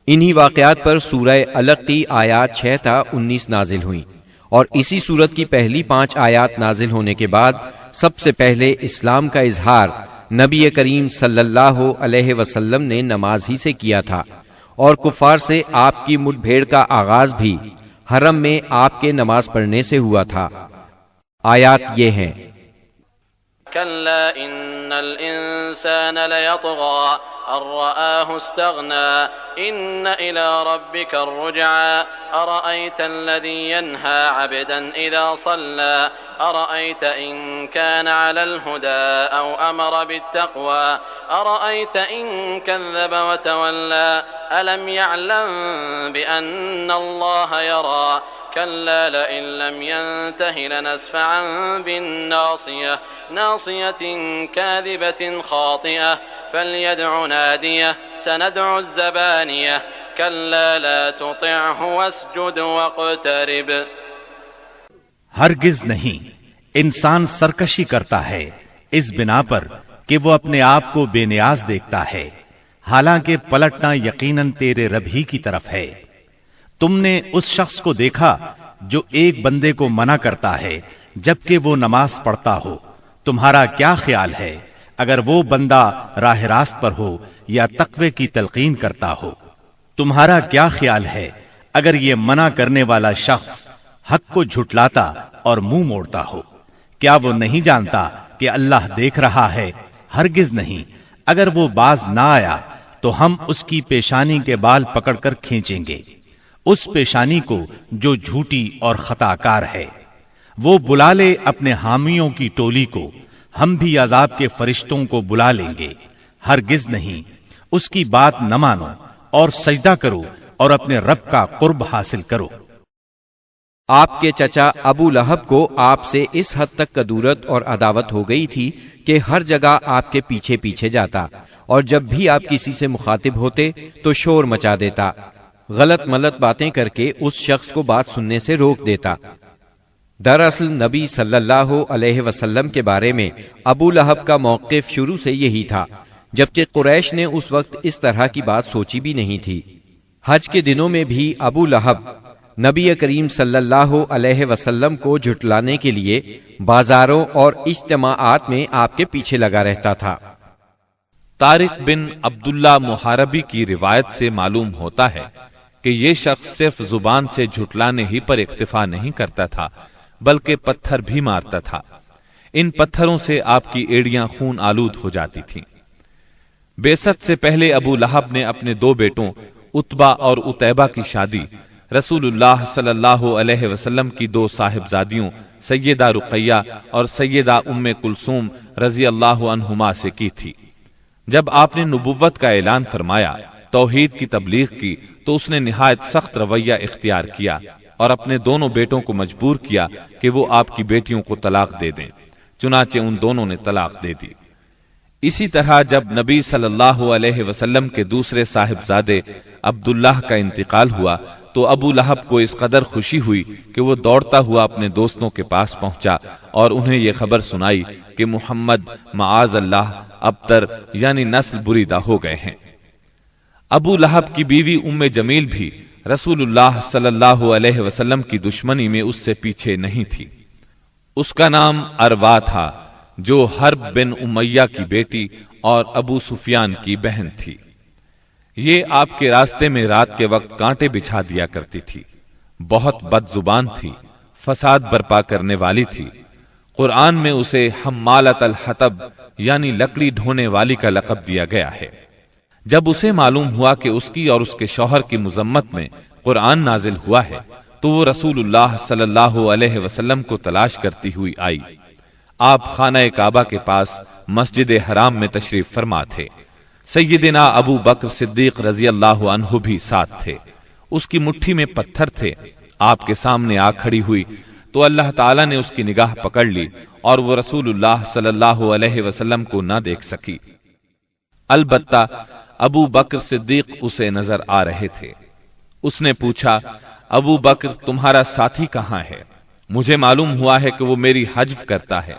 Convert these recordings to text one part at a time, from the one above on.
انہی واقعات پر سورہ علق کی آیات 6 تا 19 نازل ہوئیں، اور اسی سورت کی پہلی 5 آیات نازل ہونے کے بعد سب سے پہلے اسلام کا اظہار نبی کریم صلی اللہ علیہ وسلم نے نماز ہی سے کیا تھا، اور کفار سے آپ کی مٹ بھیڑ کا آغاز بھی حرم میں آپ کے نماز پڑھنے سے ہوا تھا۔ آیات یہ ہیں: كلا إن الإنسان ليطغى أن رآه استغنى إن إلى ربك الرجعى أرأيت الذي ينهى عبدا إذا صلى أرأيت إن كان على الهدى أو أمر بالتقوى أرأيت إن كذب وتولى ألم يعلم بأن الله يرى كلا لئن لم ينته لنسفعا بالناصية ناصية كاذبة خاطئة فليدع ناديه سندع الزبانية كلا لا تطعه واسجد واقترب۔ ہرگز نہیں، انسان سرکشی کرتا ہے اس بنا پر کہ وہ اپنے آپ کو بے نیاز دیکھتا ہے، حالانکہ پلٹنا یقیناً تیرے رب ہی کی طرف ہے۔ تم نے اس شخص کو دیکھا جو ایک بندے کو منع کرتا ہے جبکہ وہ نماز پڑھتا ہو، تمہارا کیا خیال ہے اگر وہ بندہ راہ راست پر ہو یا تقوی کی تلقین کرتا ہو؟ تمہارا کیا خیال ہے اگر یہ منع کرنے والا شخص حق کو جھٹلاتا اور منہ موڑتا ہو؟ کیا وہ نہیں جانتا کہ اللہ دیکھ رہا ہے؟ ہرگز نہیں، اگر وہ باز نہ آیا تو ہم اس کی پیشانی کے بال پکڑ کر کھینچیں گے، اس پیشانی کو جو جھوٹی اور خطا کار ہے۔ وہ بلا لے اپنے حامیوں کی ٹولی کو، ہم بھی عذاب کے فرشتوں کو بلا لیں گے۔ ہرگز نہیں، اس کی بات نہ مانو اور سجدہ کرو اور اپنے رب کا قرب حاصل کرو۔ آپ کے چچا ابو لہب کو آپ سے اس حد تک کدورت اور عداوت ہو گئی تھی کہ ہر جگہ آپ کے پیچھے پیچھے جاتا، اور جب بھی آپ کسی سے مخاطب ہوتے تو شور مچا دیتا، غلط ملت باتیں کر کے اس شخص کو بات سننے سے روک دیتا۔ دراصل نبی صلی اللہ علیہ وسلم کے بارے میں ابو لہب کا موقف شروع سے یہی تھا، جبکہ قریش نے اس وقت اس طرح کی بات سوچی بھی نہیں تھی۔ حج کے دنوں میں بھی ابو لہب نبی کریم صلی اللہ علیہ وسلم کو جھٹلانے کے لیے بازاروں اور اجتماعات میں آپ کے پیچھے لگا رہتا تھا۔ طارق بن عبداللہ محاربی کی روایت سے معلوم ہوتا ہے کہ یہ شخص صرف زبان سے جھٹلانے ہی پر اکتفا نہیں کرتا تھا بلکہ پتھر بھی مارتا تھا۔ ان پتھروں سے آپ کی ایڑیاں خون آلود ہو جاتی تھیں۔ بعثت سے پہلے ابو لہب نے اپنے 2 بیٹوں عتبہ اور عتیبہ کی شادی رسول اللہ صلی اللہ علیہ وسلم کی 2 صاحبزادیوں سیدہ رقیہ اور سیدہ ام کلثوم رضی اللہ عنہما سے کی تھی۔ جب آپ نے نبوت کا اعلان فرمایا، توحید کی تبلیغ کی، تو اس نے نہایت سخت رویہ اختیار کیا اور اپنے دونوں بیٹوں کو مجبور کیا کہ وہ آپ کی بیٹیوں کو طلاق دے دیں۔ چنانچہ ان دونوں نے طلاق دے دی۔ اسی طرح جب نبی صلی اللہ علیہ وسلم کے دوسرے صاحبزادے عبداللہ کا انتقال ہوا تو ابو لہب کو اس قدر خوشی ہوئی کہ وہ دوڑتا ہوا اپنے دوستوں کے پاس پہنچا اور انہیں یہ خبر سنائی کہ محمد معاذ اللہ ابتر یعنی نسل بریدہ ہو گئے ہیں۔ ابو لہب کی بیوی ام جمیل بھی رسول اللہ صلی اللہ علیہ وسلم کی دشمنی میں اس سے پیچھے نہیں تھی۔ اس کا نام اروا تھا جو حرب بن امیہ کی بیٹی اور ابو سفیان کی بہن تھی۔ یہ آپ کے راستے میں رات کے وقت کانٹے بچھا دیا کرتی تھی، بہت بد زبان تھی، فساد برپا کرنے والی تھی۔ قرآن میں اسے حمالۃ الحطب یعنی لکڑی ڈھونے والی کا لقب دیا گیا ہے۔ جب اسے معلوم ہوا کہ اس کی اور اس کے شوہر کی مذمت میں قرآن نازل ہوا ہے تو وہ رسول اللہ صلی اللہ علیہ وسلم کو تلاش کرتی ہوئی آئی۔ آپ خانہ کعبہ کے پاس مسجد حرام میں تشریف فرما تھے۔ سیدنا ابو بکر صدیق رضی اللہ عنہ بھی ساتھ تھے۔ اس کی مٹھی میں پتھر تھے۔ آپ کے سامنے آ کھڑی ہوئی تو اللہ تعالیٰ نے اس کی نگاہ پکڑ لی اور وہ رسول اللہ صلی اللہ علیہ وسلم کو نہ دیکھ سکی۔ البتہ ابو بکر صدیق اسے نظر آ رہے تھے۔ اس نے پوچھا، ابو بکر تمہارا ساتھی کہاں ہے؟ مجھے معلوم ہوا ہے کہ وہ میری حجب کرتا ہے۔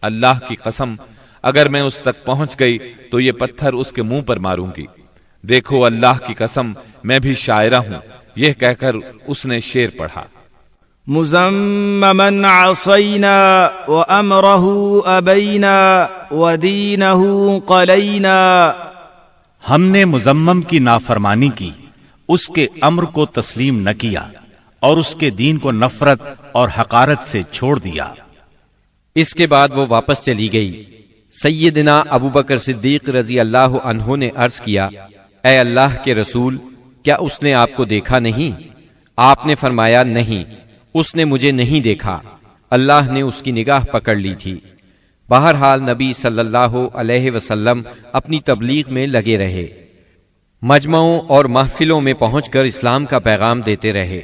اللہ کی قسم اگر میں اس تک پہنچ گئی تو یہ پتھر اس کے منہ پر ماروں گی۔ دیکھو اللہ کی قسم میں بھی شاعرہ ہوں، یہ کہہ کر اس نے شعر پڑھا۔ مزممن عصینا وامرہ ابینا ودینہ قلینا، ہم نے مزمم کی نافرمانی کی، اس کے امر کو تسلیم نہ کیا اور اس کے دین کو نفرت اور حقارت سے چھوڑ دیا۔ اس کے بعد وہ واپس چلی گئی۔ سیدنا ابو بکر صدیق رضی اللہ عنہ نے عرض کیا، اے اللہ کے رسول، کیا اس نے آپ کو دیکھا نہیں؟ آپ نے فرمایا، نہیں، اس نے مجھے نہیں دیکھا، اللہ نے اس کی نگاہ پکڑ لی تھی۔ بہرحال نبی صلی اللہ علیہ وسلم اپنی تبلیغ میں لگے رہے، مجمعوں اور محفلوں میں پہنچ کر اسلام کا پیغام دیتے رہے۔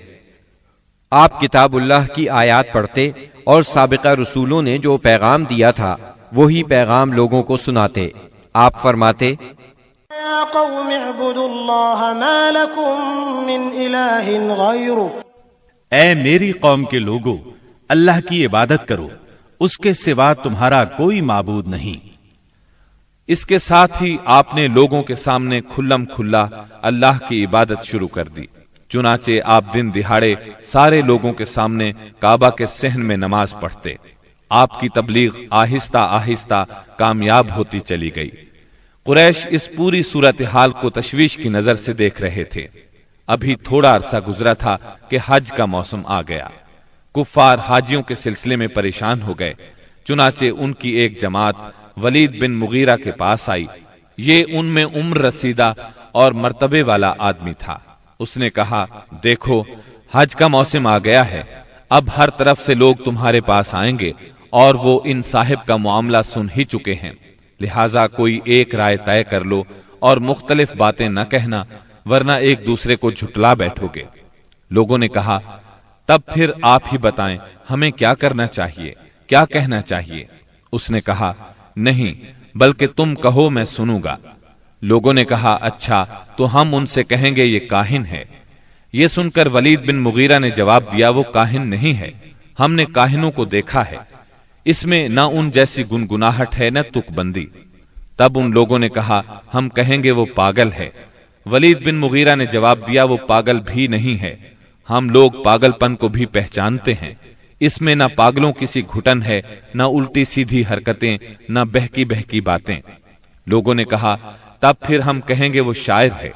آپ کتاب اللہ کی آیات پڑھتے اور سابقہ رسولوں نے جو پیغام دیا تھا وہی پیغام لوگوں کو سناتے۔ آپ فرماتے، یا قوم اعبدوا اللہ ما لکم من الہ غیرہ، اے میری قوم کے لوگو، اللہ کی عبادت کرو، اس کے سوا تمہارا کوئی معبود نہیں۔ اس کے ساتھ ہی آپ نے لوگوں کے سامنے کھلم کھلا اللہ کی عبادت شروع کر دی۔ چنانچہ آپ دن دہاڑے سارے لوگوں کے سامنے کعبہ کے صحن میں نماز پڑھتے۔ آپ کی تبلیغ آہستہ آہستہ کامیاب ہوتی چلی گئی۔ قریش اس پوری صورتحال کو تشویش کی نظر سے دیکھ رہے تھے۔ ابھی تھوڑا عرصہ گزرا تھا کہ حج کا موسم آ گیا۔ کفار حاجیوں کے سلسلے میں پریشان ہو گئے، چنانچہ ان کی ایک جماعت ولید بن مغیرہ کے پاس آئی۔ یہ ان میں عمر رسیدہ اور مرتبے والا آدمی تھا۔ اس نے کہا، دیکھو حج کا موسم آ گیا ہے، اب ہر طرف سے لوگ تمہارے پاس آئیں گے اور وہ ان صاحب کا معاملہ سن ہی چکے ہیں، لہٰذا کوئی ایک رائے طے کر لو اور مختلف باتیں نہ کہنا، ورنہ ایک دوسرے کو جھٹلا بیٹھو گے۔ لوگوں نے کہا، تب پھر آپ ہی بتائیں ہمیں کیا کرنا چاہیے، کیا کہنا چاہیے؟ اس نے کہا، نہیں بلکہ تم کہو میں سنوں گا۔ لوگوں نے کہا، اچھا تو ہم ان سے کہیں گے یہ کاہن ہے۔ یہ سن کر ولید بن مغیرہ نے جواب دیا، وہ کاہن نہیں ہے، ہم نے کاہنوں کو دیکھا ہے، اس میں نہ ان جیسی گنگناہٹ ہے نہ تک بندی۔ تب ان لوگوں نے کہا، ہم کہیں گے وہ پاگل ہے۔ ولید بن مغیرہ نے جواب دیا، وہ پاگل بھی نہیں ہے، ہم لوگ پاگل پن کو بھی پہچانتے ہیں، اس میں نہ پاگلوں کسی گھٹن ہے، نہ الٹی سیدھی حرکتیں، نہ بہکی بہکی باتیں۔ لوگوں نے کہا، تب پھر ہم کہیں گے وہ شاعر ہے۔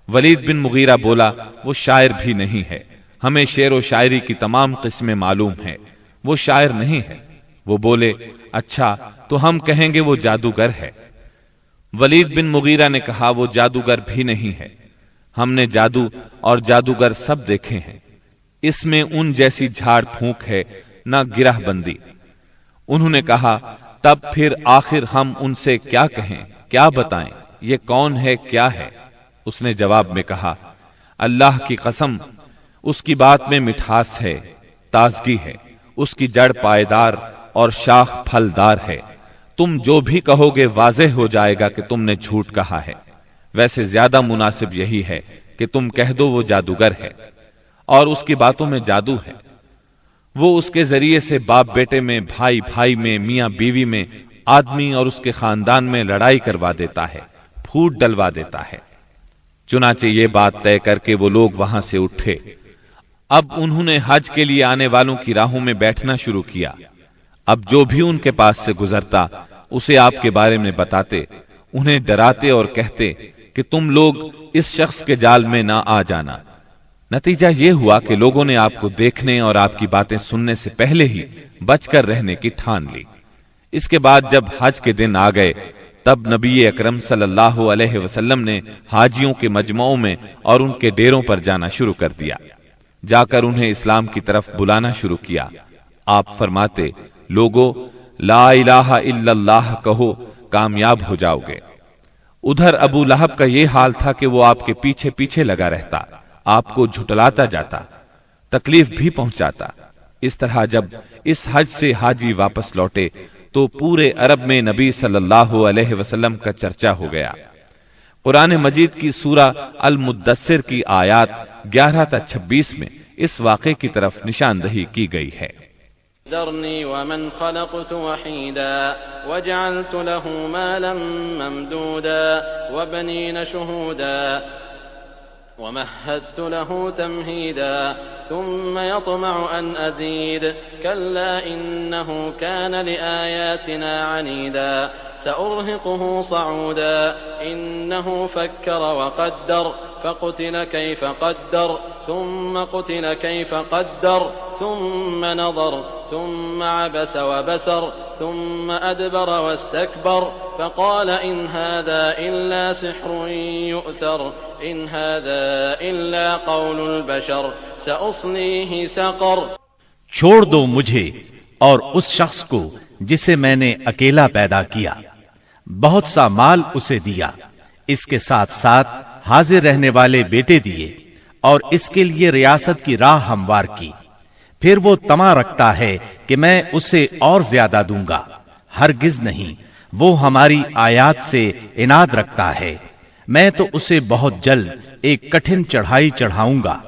ولید بن مغیرہ بولا، وہ شاعر بھی نہیں ہے، ہمیں شعر و شاعری کی تمام قسمیں معلوم ہیں، وہ شاعر نہیں ہے۔ وہ بولے، اچھا تو ہم کہیں گے وہ جادوگر ہے۔ ولید بن مغیرہ نے کہا، وہ جادوگر بھی نہیں ہے، ہم نے جادو اور جادوگر سب دیکھے ہیں، اس میں ان جیسی جھاڑ پھونک ہے نہ گرہ بندی۔ انہوں نے کہا، تب پھر آخر ہم ان سے کیا کہیں، کیا بتائیں، یہ کون ہے، کیا ہے؟ اس نے جواب میں کہا، اللہ کی قسم، اس کی بات میں مٹھاس ہے، تازگی ہے، اس کی جڑ پائیدار اور شاخ پھلدار ہے، تم جو بھی کہو گے واضح ہو جائے گا کہ تم نے جھوٹ کہا ہے۔ ویسے زیادہ مناسب یہی ہے کہ تم کہہ دو وہ جادوگر ہے اور اس کی باتوں میں جادو ہے، وہ اس کے ذریعے سے باپ بیٹے میں، بھائی بھائی میں، میاں بیوی میں، آدمی اور اس کے خاندان میں لڑائی کروا دیتا ہے، پھوٹ ڈلوا دیتا ہے۔ چنانچہ یہ بات طے کر کے وہ لوگ وہاں سے اٹھے۔ اب انہوں نے حج کے لیے آنے والوں کی راہوں میں بیٹھنا شروع کیا۔ اب جو بھی ان کے پاس سے گزرتا اسے آپ کے بارے میں بتاتے، انہیں ڈراتے اور کہتے کہ تم لوگ اس شخص کے جال میں نہ آ جانا۔ نتیجہ یہ ہوا کہ لوگوں نے آپ کو دیکھنے اور آپ کی باتیں سننے سے پہلے ہی بچ کر رہنے کی ٹھان لی۔ اس کے بعد جب حج کے دن آ گئے تب نبی اکرم صلی اللہ علیہ وسلم نے حاجیوں کے مجمعوں میں اور ان کے ڈیروں پر جانا شروع کر دیا، جا کر انہیں اسلام کی طرف بلانا شروع کیا۔ آپ فرماتے، لوگو لا الہ الا اللہ کہو، کامیاب ہو جاؤ گے۔ ادھر ابو لہب کا یہ حال تھا کہ وہ آپ کے پیچھے پیچھے لگا رہتا، آپ کو جھٹلاتا جاتا، تکلیف بھی پہنچاتا۔ اس طرح جب اس حج سے حاجی واپس لوٹے تو پورے عرب میں نبی صلی اللہ علیہ وسلم کا چرچا ہو گیا۔ قرآن مجید کی سورہ المدثر کی آیات 11 تا 26 میں اس واقعے کی طرف نشاندہی کی گئی ہے۔ ذرني ومن خلقت وحيدا وجعلت له مالا ممدودا وبنين شهودا ومهدت له تمهيدا ثم يطمع أن أزيد كلا إنه كان لآياتنا عنيدا سأرهقه صعودا إنه فكر وقدر فقتل كيف قدر ثم قتل كيف قدر ثم نظر ثم عبس وبسر ثم أدبر واستكبر فقال إن هذا إلا سحر يؤثر إن هذا إلا قول البشر سأصليه سقر. چھوڑ دو مجھے اور اس شخص کو جسے میں نے اکیلا پیدا کیا، بہت سا مال اسے دیا، اس کے ساتھ ساتھ حاضر رہنے والے بیٹے دیے اور اس کے لیے ریاست کی راہ ہموار کی. پھر وہ طمع رکھتا ہے کہ میں اسے اور زیادہ دوں گا. ہرگز نہیں، وہ ہماری آیات سے عناد رکھتا ہے. میں تو اسے بہت جلد ایک کٹھن چڑھائی چڑھاؤں گا.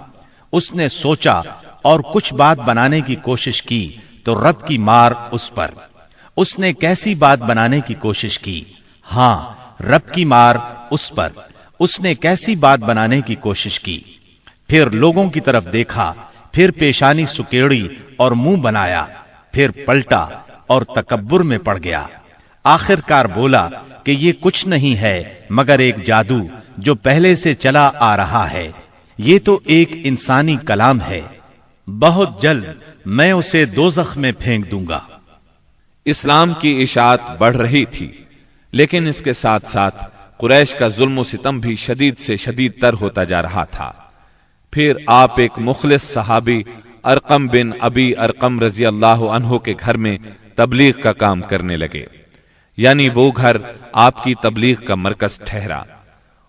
اس نے سوچا اور کچھ بات بنانے کی کوشش کی تو رب کی مار اس پر. اس نے کیسی بات بنانے کی کوشش کی؟ ہاں، رب کی مار اس پر. اس نے کیسی بات بنانے کی کوشش کی؟ پھر لوگوں کی طرف دیکھا، پھر پیشانی سکیڑی اور منہ بنایا، پھر پلٹا اور تکبر میں پڑ گیا. آخر کار بولا کہ یہ کچھ نہیں ہے مگر ایک جادو جو پہلے سے چلا آ رہا ہے. یہ تو ایک انسانی کلام ہے. بہت جلد میں اسے دوزخ میں پھینک دوں گا. اسلام کی اشاعت بڑھ رہی تھی، لیکن اس کے ساتھ ساتھ قریش کا ظلم و ستم بھی شدید سے شدید تر ہوتا جا رہا تھا. پھر آپ ایک مخلص صحابی ارقم بن ابی ارقم رضی اللہ عنہ کے گھر میں تبلیغ کا کام کرنے لگے، یعنی وہ گھر آپ کی تبلیغ کا مرکز ٹھہرا.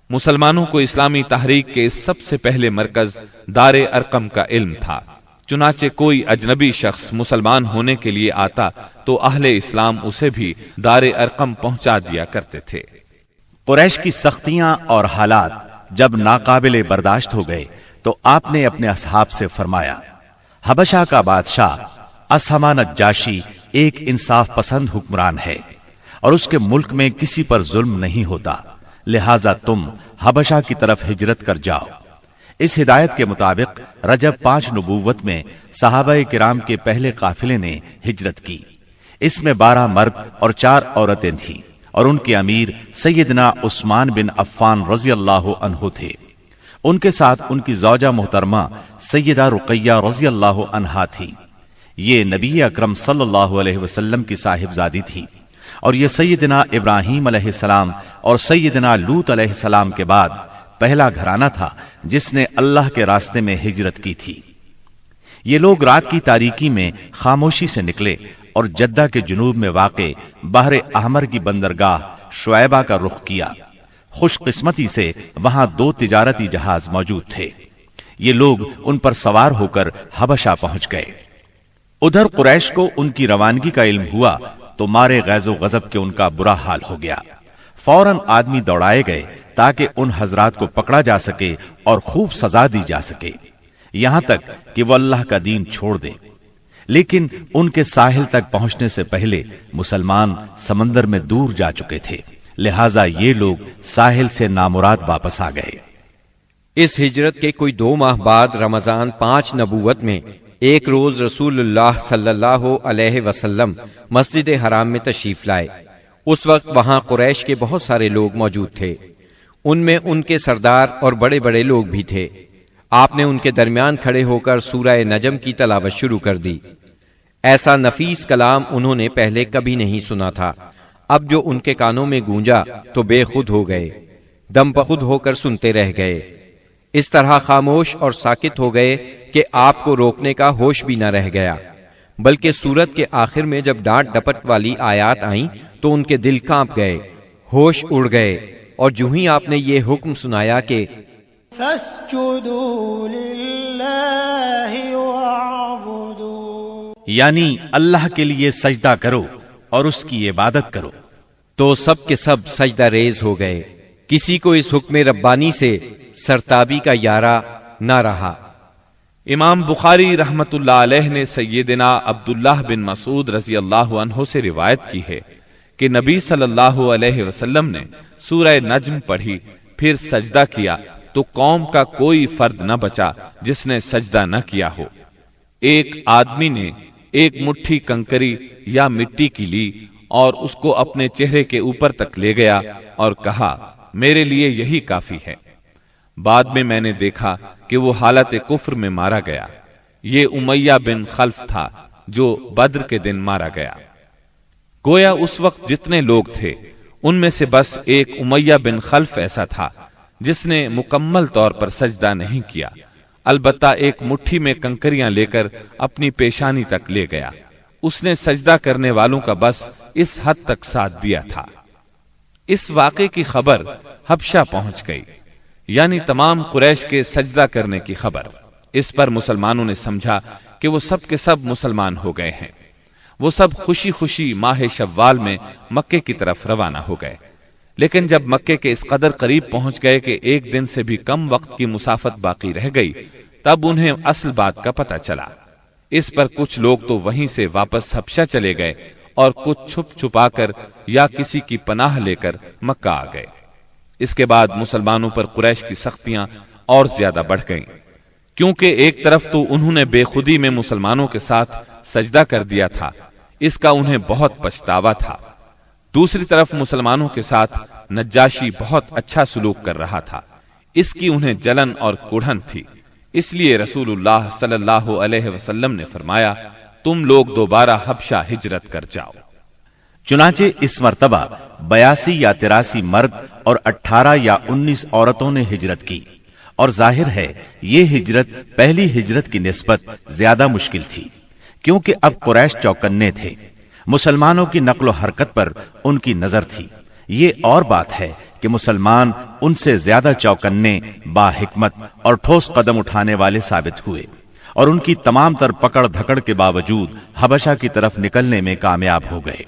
مسلمانوں کو اسلامی تحریک کے سب سے پہلے مرکز دار ارقم کا علم تھا. چنانچہ کوئی اجنبی شخص مسلمان ہونے کے لیے آتا تو اہل اسلام اسے بھی دار ارقم پہنچا دیا کرتے تھے. قریش کی سختیاں اور حالات جب ناقابل برداشت ہو گئے تو آپ نے اپنے اصحاب سے فرمایا، حبشہ کا بادشاہ اسہمہ نجاشی ایک انصاف پسند حکمران ہے اور اس کے ملک میں کسی پر ظلم نہیں ہوتا، لہذا تم حبشہ کی طرف ہجرت کر جاؤ. اس ہدایت کے مطابق رجب 5 نبوت میں صحابہ کرام کے پہلے قافلے نے ہجرت کی. اس میں 12 مرد اور 4 عورتیں تھیں اور ان کے امیر سیدنا عثمان بن عفان رضی اللہ عنہ تھے. ان کے ساتھ ان کی زوجہ محترمہ سیدہ رقیہ رضی اللہ عنہا تھی. یہ نبی اکرم صلی اللہ علیہ وسلم کی صاحبزادی تھی اور یہ سیدنا ابراہیم علیہ السلام اور سیدنا لوط علیہ السلام کے بعد پہلا گھرانہ تھا جس نے اللہ کے راستے میں ہجرت کی تھی. یہ لوگ رات کی تاریکی میں خاموشی سے نکلے اور جدہ کے جنوب میں واقع بحر احمر کی بندرگاہ شعیبہ کا رخ کیا. خوش قسمتی سے وہاں 2 تجارتی جہاز موجود تھے. یہ لوگ ان پر سوار ہو کر حبشہ پہنچ گئے. ادھر قریش کو ان کی روانگی کا علم ہوا تو مارے غیظ و غضب کے ان کا برا حال ہو گیا. فوراً آدمی دوڑائے گئے تاکہ ان حضرات کو پکڑا جا سکے اور خوب سزا دی جا سکے، یہاں تک کہ وہ اللہ کا دین چھوڑ دیں. لیکن ان کے ساحل تک پہنچنے سے پہلے مسلمان سمندر میں دور جا چکے تھے، لہٰذا یہ لوگ ساحل سے نامراد واپس آ گئے. اس ہجرت کے کوئی 2 ماہ بعد رمضان 5 نبوت میں ایک روز رسول اللہ صلی اللہ علیہ وسلم مسجد حرام میں تشریف لائے. اس وقت وہاں قریش کے بہت سارے لوگ موجود تھے. ان میں ان کے سردار اور بڑے بڑے لوگ بھی تھے. آپ نے ان کے درمیان کھڑے ہو کر سورہ نجم کی تلاوت شروع کر دی. ایسا نفیس کلام انہوں نے پہلے کبھی نہیں سنا تھا. اب جو ان کے کانوں میں گونجا تو بے خود ہو گئے، دم بخود ہو کر سنتے رہ گئے. اس طرح خاموش اور ساکت ہو گئے کہ آپ کو روکنے کا ہوش بھی نہ رہ گیا. بلکہ سورت کے آخر میں جب ڈانٹ ڈپٹ والی آیات آئیں تو ان کے دل کانپ گئے، ہوش اڑ گئے، اور جو ہی آپ نے یہ حکم سنایا کہ فَاسْجُدُوا لِلَّهِ وَاعْبُدُوا، یعنی اللہ کے لیے سجدہ کرو اور اس کی عبادت کرو، تو سب کے سب سجدہ ریز ہو گئے. کسی کو اس حکم ربانی سے سرتابی کا یارہ نہ رہا. امام بخاری رحمت اللہ علیہ نے سیدنا عبداللہ بن مسعود رضی اللہ عنہ سے روایت کی ہے کہ نبی صلی اللہ علیہ وسلم نے سورہ نجم پڑھی، پھر سجدہ کیا تو قوم کا کوئی فرد نہ بچا جس نے سجدہ نہ کیا ہو۔ ایک آدمی نے ایک مٹھی کنکری یا مٹی کی لی اور اس کو اپنے چہرے کے اوپر تک لے گیا اور کہا، میرے لیے یہی کافی ہے۔ بعد میں نے دیکھا کہ وہ حالت کفر میں مارا گیا۔ یہ امیہ بن خلف تھا جو بدر کے دن مارا گیا۔ گویا اس وقت جتنے لوگ تھے ان میں سے بس ایک امیہ بن خلف ایسا تھا جس نے مکمل طور پر سجدہ نہیں کیا، البتہ ایک مٹھی میں کنکریاں لے کر اپنی پیشانی تک لے گیا۔ اس نے سجدہ کرنے والوں کا بس اس حد تک ساتھ دیا تھا۔ اس واقعے کی خبر حبشہ پہنچ گئی، یعنی تمام قریش کے سجدہ کرنے کی خبر۔ اس پر مسلمانوں نے سمجھا کہ وہ سب کے سب مسلمان ہو گئے ہیں۔ وہ سب خوشی خوشی ماہ شوال میں مکے کی طرف روانہ ہو گئے، لیکن جب مکے کے اس قدر قریب پہنچ گئے کہ ایک دن سے بھی کم وقت کی مسافت باقی رہ گئی، تب انہیں اصل بات کا پتہ چلا۔ اس پر کچھ لوگ تو وہیں سے واپس حبشہ چلے گئے اور کچھ چھپ چھپا کر یا کسی کی پناہ لے کر مکہ آ گئے۔ اس کے بعد مسلمانوں پر قریش کی سختیاں اور زیادہ بڑھ گئیں، کیونکہ ایک طرف تو انہوں نے بے خودی میں مسلمانوں کے ساتھ سجدہ کر دیا تھا، اس کا انہیں بہت پچھتاوا تھا، دوسری طرف مسلمانوں کے ساتھ نجاشی بہت اچھا سلوک کر رہا تھا، اس کی انہیں جلن اور کڑھن تھی۔ اس لیے رسول اللہ صلی اللہ علیہ وسلم نے فرمایا، تم لوگ دوبارہ حبشہ ہجرت کر جاؤ۔ چنانچہ اس مرتبہ 82 یا 83 مرد اور 18 یا 19 عورتوں نے ہجرت کی، اور ظاہر ہے یہ ہجرت پہلی ہجرت کی نسبت زیادہ مشکل تھی، کیونکہ اب قریش چوکنے تھے، مسلمانوں کی نقل و حرکت پر ان کی نظر تھی۔ یہ اور بات ہے کہ مسلمان ان سے زیادہ چوکنے، با حکمت اور ٹھوس قدم اٹھانے والے ثابت ہوئے، اور ان کی تمام تر پکڑ دھکڑ کے باوجود حبشہ کی طرف نکلنے میں کامیاب ہو گئے۔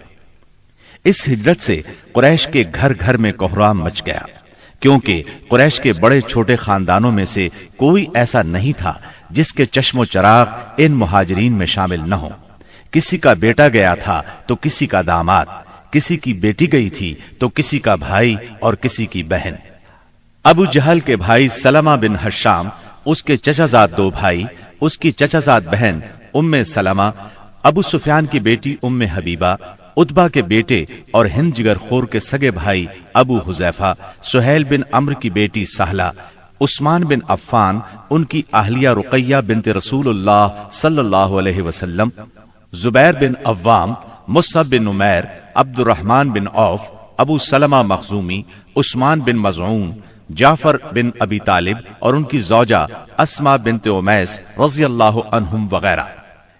اس ہجرت سے قریش کے گھر گھر میں کوہرام مچ گیا، کیونکہ قریش کے بڑے چھوٹے خاندانوں میں سے کوئی ایسا نہیں تھا جس کے چشم و چراغ ان مہاجرین میں شامل نہ ہو۔ کسی کا بیٹا گیا تھا تو کسی کا داماد، کسی کی بیٹی گئی تھی تو کسی کا بھائی اور کسی کی بہن۔ ابو جہل کے بھائی سلمہ بن ہشام، اس کے چچا زاد 2 بھائی، اس کی چچا زاد بہن ام سلمہ، ابو سفیان کی بیٹی ام حبیبہ، عتبہ کے بیٹے اور ہند جگر خور کے سگے بھائی ابو حذیفہ، سہیل بن عمرو کی بیٹی سہلہ، عثمان بن عفان، ان کی اہلیہ رقیہ بنت رسول اللہ صلی اللہ علیہ وسلم، زبیر بن عوام، مصعب بن عمیر، عبد الرحمن بن عوف، ابو سلمہ مخزومی، عثمان بن مظعون، جعفر بن ابی طالب اور ان کی زوجہ اسماء بنت امیس رضی اللہ عنہم وغیرہ۔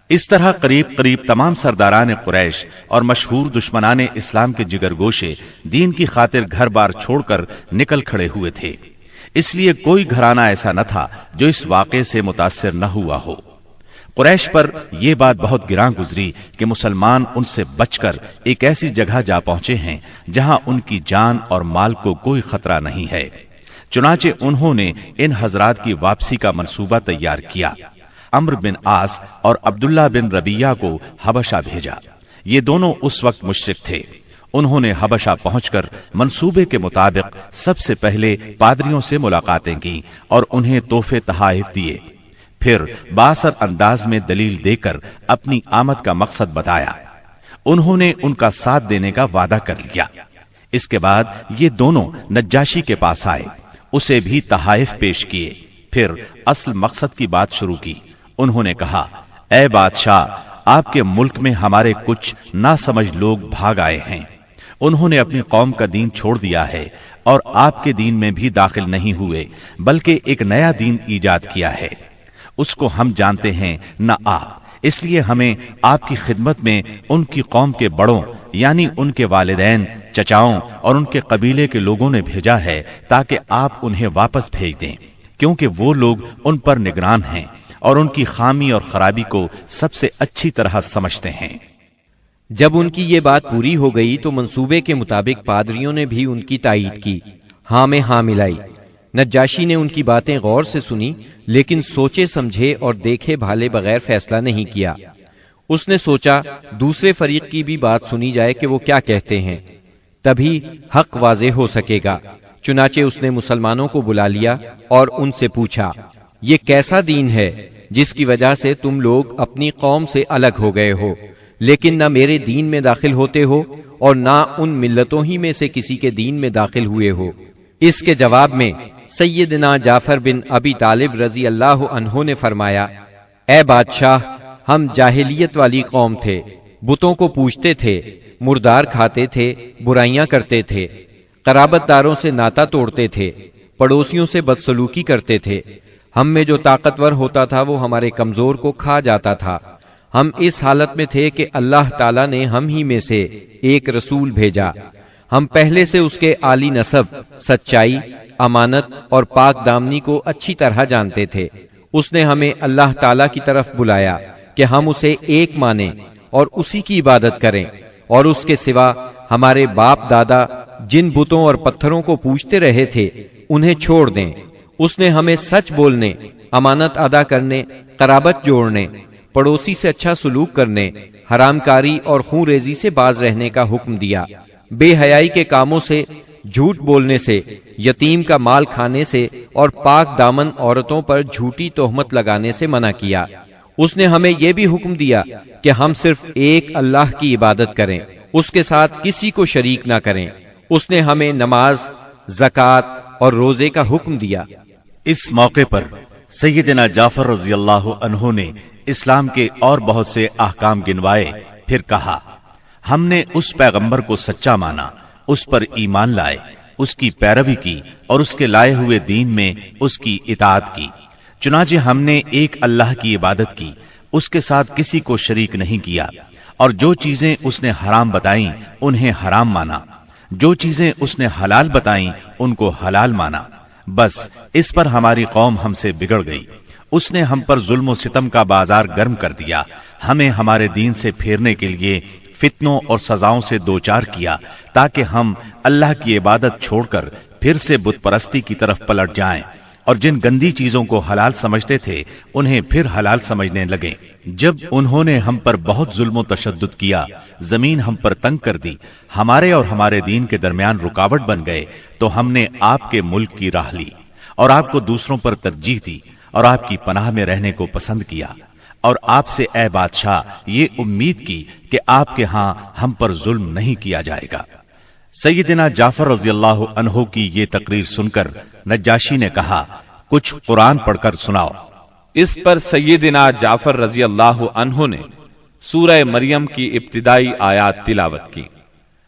اس طرح قریب قریب تمام سرداران قریش اور مشہور دشمنان اسلام کے جگر گوشے دین کی خاطر گھر بار چھوڑ کر نکل کھڑے ہوئے تھے۔ اس لیے کوئی گھرانہ ایسا نہ تھا جو اس واقعے سے متاثر نہ ہوا ہو۔ قریش پر یہ بات بہت گراں گزری کہ مسلمان ان سے بچ کر ایک ایسی جگہ جا پہنچے ہیں جہاں ان کی جان اور مال کو کوئی خطرہ نہیں ہے۔ چنانچہ انہوں نے ان حضرات کی واپسی کا منصوبہ تیار کیا۔ عمرو بن عاص اور عبداللہ بن ربیعہ کو حبشہ بھیجا۔ یہ دونوں اس وقت مشرک تھے۔ انہوں نے حبشہ پہنچ کر منصوبے کے مطابق سب سے پہلے پادریوں سے ملاقاتیں کی اور انہیں تحفے تحائف دیے، پھر باثر انداز میں دلیل دے کر اپنی آمد کا مقصد بتایا۔ انہوں نے ان کا ساتھ دینے کا وعدہ کر لیا۔ اس کے بعد یہ دونوں نجاشی کے پاس آئے، اسے بھی تحائف پیش کیے، پھر اصل مقصد کی بات شروع کی۔ انہوں نے کہا، اے بادشاہ، آپ کے ملک میں ہمارے کچھ ناسمجھ لوگ بھاگ آئے ہیں۔ انہوں نے اپنی قوم کا دین چھوڑ دیا ہے اور آپ کے دین میں بھی داخل نہیں ہوئے، بلکہ ایک نیا دین ایجاد کیا ہے۔ اس کو ہم جانتے ہیں نہ آپ، اس لیے ہمیں آپ کی خدمت میں ان کی قوم کے بڑوں یعنی ان کے والدین، چچاؤں اور ان کے قبیلے کے لوگوں نے بھیجا ہے تاکہ آپ انہیں واپس بھیج دیں، کیونکہ وہ لوگ ان پر نگران ہیں اور ان کی خامی اور خرابی کو سب سے اچھی طرح سمجھتے ہیں۔ جب ان کی یہ بات پوری ہو گئی تو منصوبے کے مطابق پادریوں نے بھی ان کی تائید کی، ہاں میں ہاں ملائی۔ نجاشی نے ان کی باتیں غور سے سنی، لیکن سوچے سمجھے اور دیکھے بھالے بغیر فیصلہ نہیں کیا۔ اس نے سوچا دوسرے فریق کی بھی بات سنی جائے کہ وہ کیا کہتے ہیں، تبھی حق واضح ہو سکے گا۔ چنانچہ اس نے مسلمانوں کو بلا لیا اور ان سے پوچھا، یہ کیسا دین ہے جس کی وجہ سے تم لوگ اپنی قوم سے الگ ہو گئے ہو، لیکن نہ میرے دین میں داخل ہوتے ہو اور نہ ان ملتوں ہی میں سے کسی کے دین میں داخل ہوئے ہو؟ اس کے جواب میں سیدنا جعفر بن ابی طالب رضی اللہ عنہ نے فرمایا، اے بادشاہ، ہم جاہلیت والی قوم تھے، بتوں کو پوجتے تھے، مردار کھاتے تھے، برائیاں کرتے تھے، قرابت داروں سے ناتا توڑتے تھے، پڑوسیوں سے بدسلوکی کرتے تھے۔ ہم میں جو طاقتور ہوتا تھا وہ ہمارے کمزور کو کھا جاتا تھا۔ ہم اس حالت میں تھے کہ اللہ تعالیٰ نے ہم ہی میں سے ایک رسول بھیجا۔ ہم پہلے سے اس کے عالی نسب، سچائی، امانت اور پاک دامنی کو اچھی طرح جانتے تھے۔ اس نے ہمیں اللہ تعالیٰ کی طرف بلایا کہ ہم اسے ایک مانیں اور اسی کی عبادت کریں، اور اس کے سوا ہمارے باپ دادا جن بتوں اور پتھروں کو پوجتے رہے تھے انہیں چھوڑ دیں۔ اس نے ہمیں سچ بولنے، امانت ادا کرنے، قرابت جوڑنے، پڑوسی سے اچھا سلوک کرنے، حرام کاری اور خون ریزی سے باز رہنے کا حکم دیا، بے حیائی کے کاموں سے، جھوٹ بولنے سے، یتیم کا مال کھانے سے اور پاک دامن عورتوں پر جھوٹی تہمت لگانے سے منع کیا۔ اس نے ہمیں یہ بھی حکم دیا کہ ہم صرف ایک اللہ کی عبادت کریں، اس کے ساتھ کسی کو شریک نہ کریں۔ اس نے ہمیں نماز، زکوٰۃ اور روزے کا حکم دیا۔ اس موقع پر سیدنا جعفر رضی اللہ عنہ نے اسلام کے اور بہت سے احکام گنوائے، پھر کہا، ہم نے اس پیغمبر کو سچا مانا، اس پر ایمان لائے، اس کی پیروی کی اور اس کے لائے ہوئے دین میں اس کی اطاعت کی۔ چنانچہ ہم نے ایک اللہ کی عبادت کی، اس کے ساتھ کسی کو شریک نہیں کیا، اور جو چیزیں اس نے حرام بتائیں انہیں حرام مانا، جو چیزیں اس نے حلال بتائیں ان کو حلال مانا۔ بس اس پر ہماری قوم ہم سے بگڑ گئی، اس نے ہم پر ظلم و ستم کا بازار گرم کر دیا، ہمیں ہمارے دین سے پھیرنے کے لیے فتنوں اور سزاؤں سے دوچار کیا، تاکہ ہم اللہ کی عبادت چھوڑ کر پھر سے بت پرستی کی طرف پلٹ جائیں، اور جن گندی چیزوں کو حلال سمجھتے تھے انہیں پھر حلال سمجھنے لگے۔ جب انہوں نے ہم پر بہت ظلم و تشدد کیا، زمین ہم پر تنگ کر دی، ہمارے اور ہمارے دین کے درمیان رکاوٹ بن گئے، تو ہم نے آپ کے ملک کی راہ لی اور آپ کو دوسروں پر ترجیح دی اور آپ کی پناہ میں رہنے کو پسند کیا، اور آپ سے اے بادشاہ یہ امید کی کہ آپ کے ہاں ہم پر ظلم نہیں کیا جائے گا۔ سیدنا جعفر رضی اللہ عنہ کی یہ تقریر سن کر نجاشی نے کہا، کچھ قرآن پڑھ کر سناؤ۔ اس پر سیدنا جعفر رضی اللہ عنہ نے سورہ مریم کی ابتدائی آیات تلاوت کی۔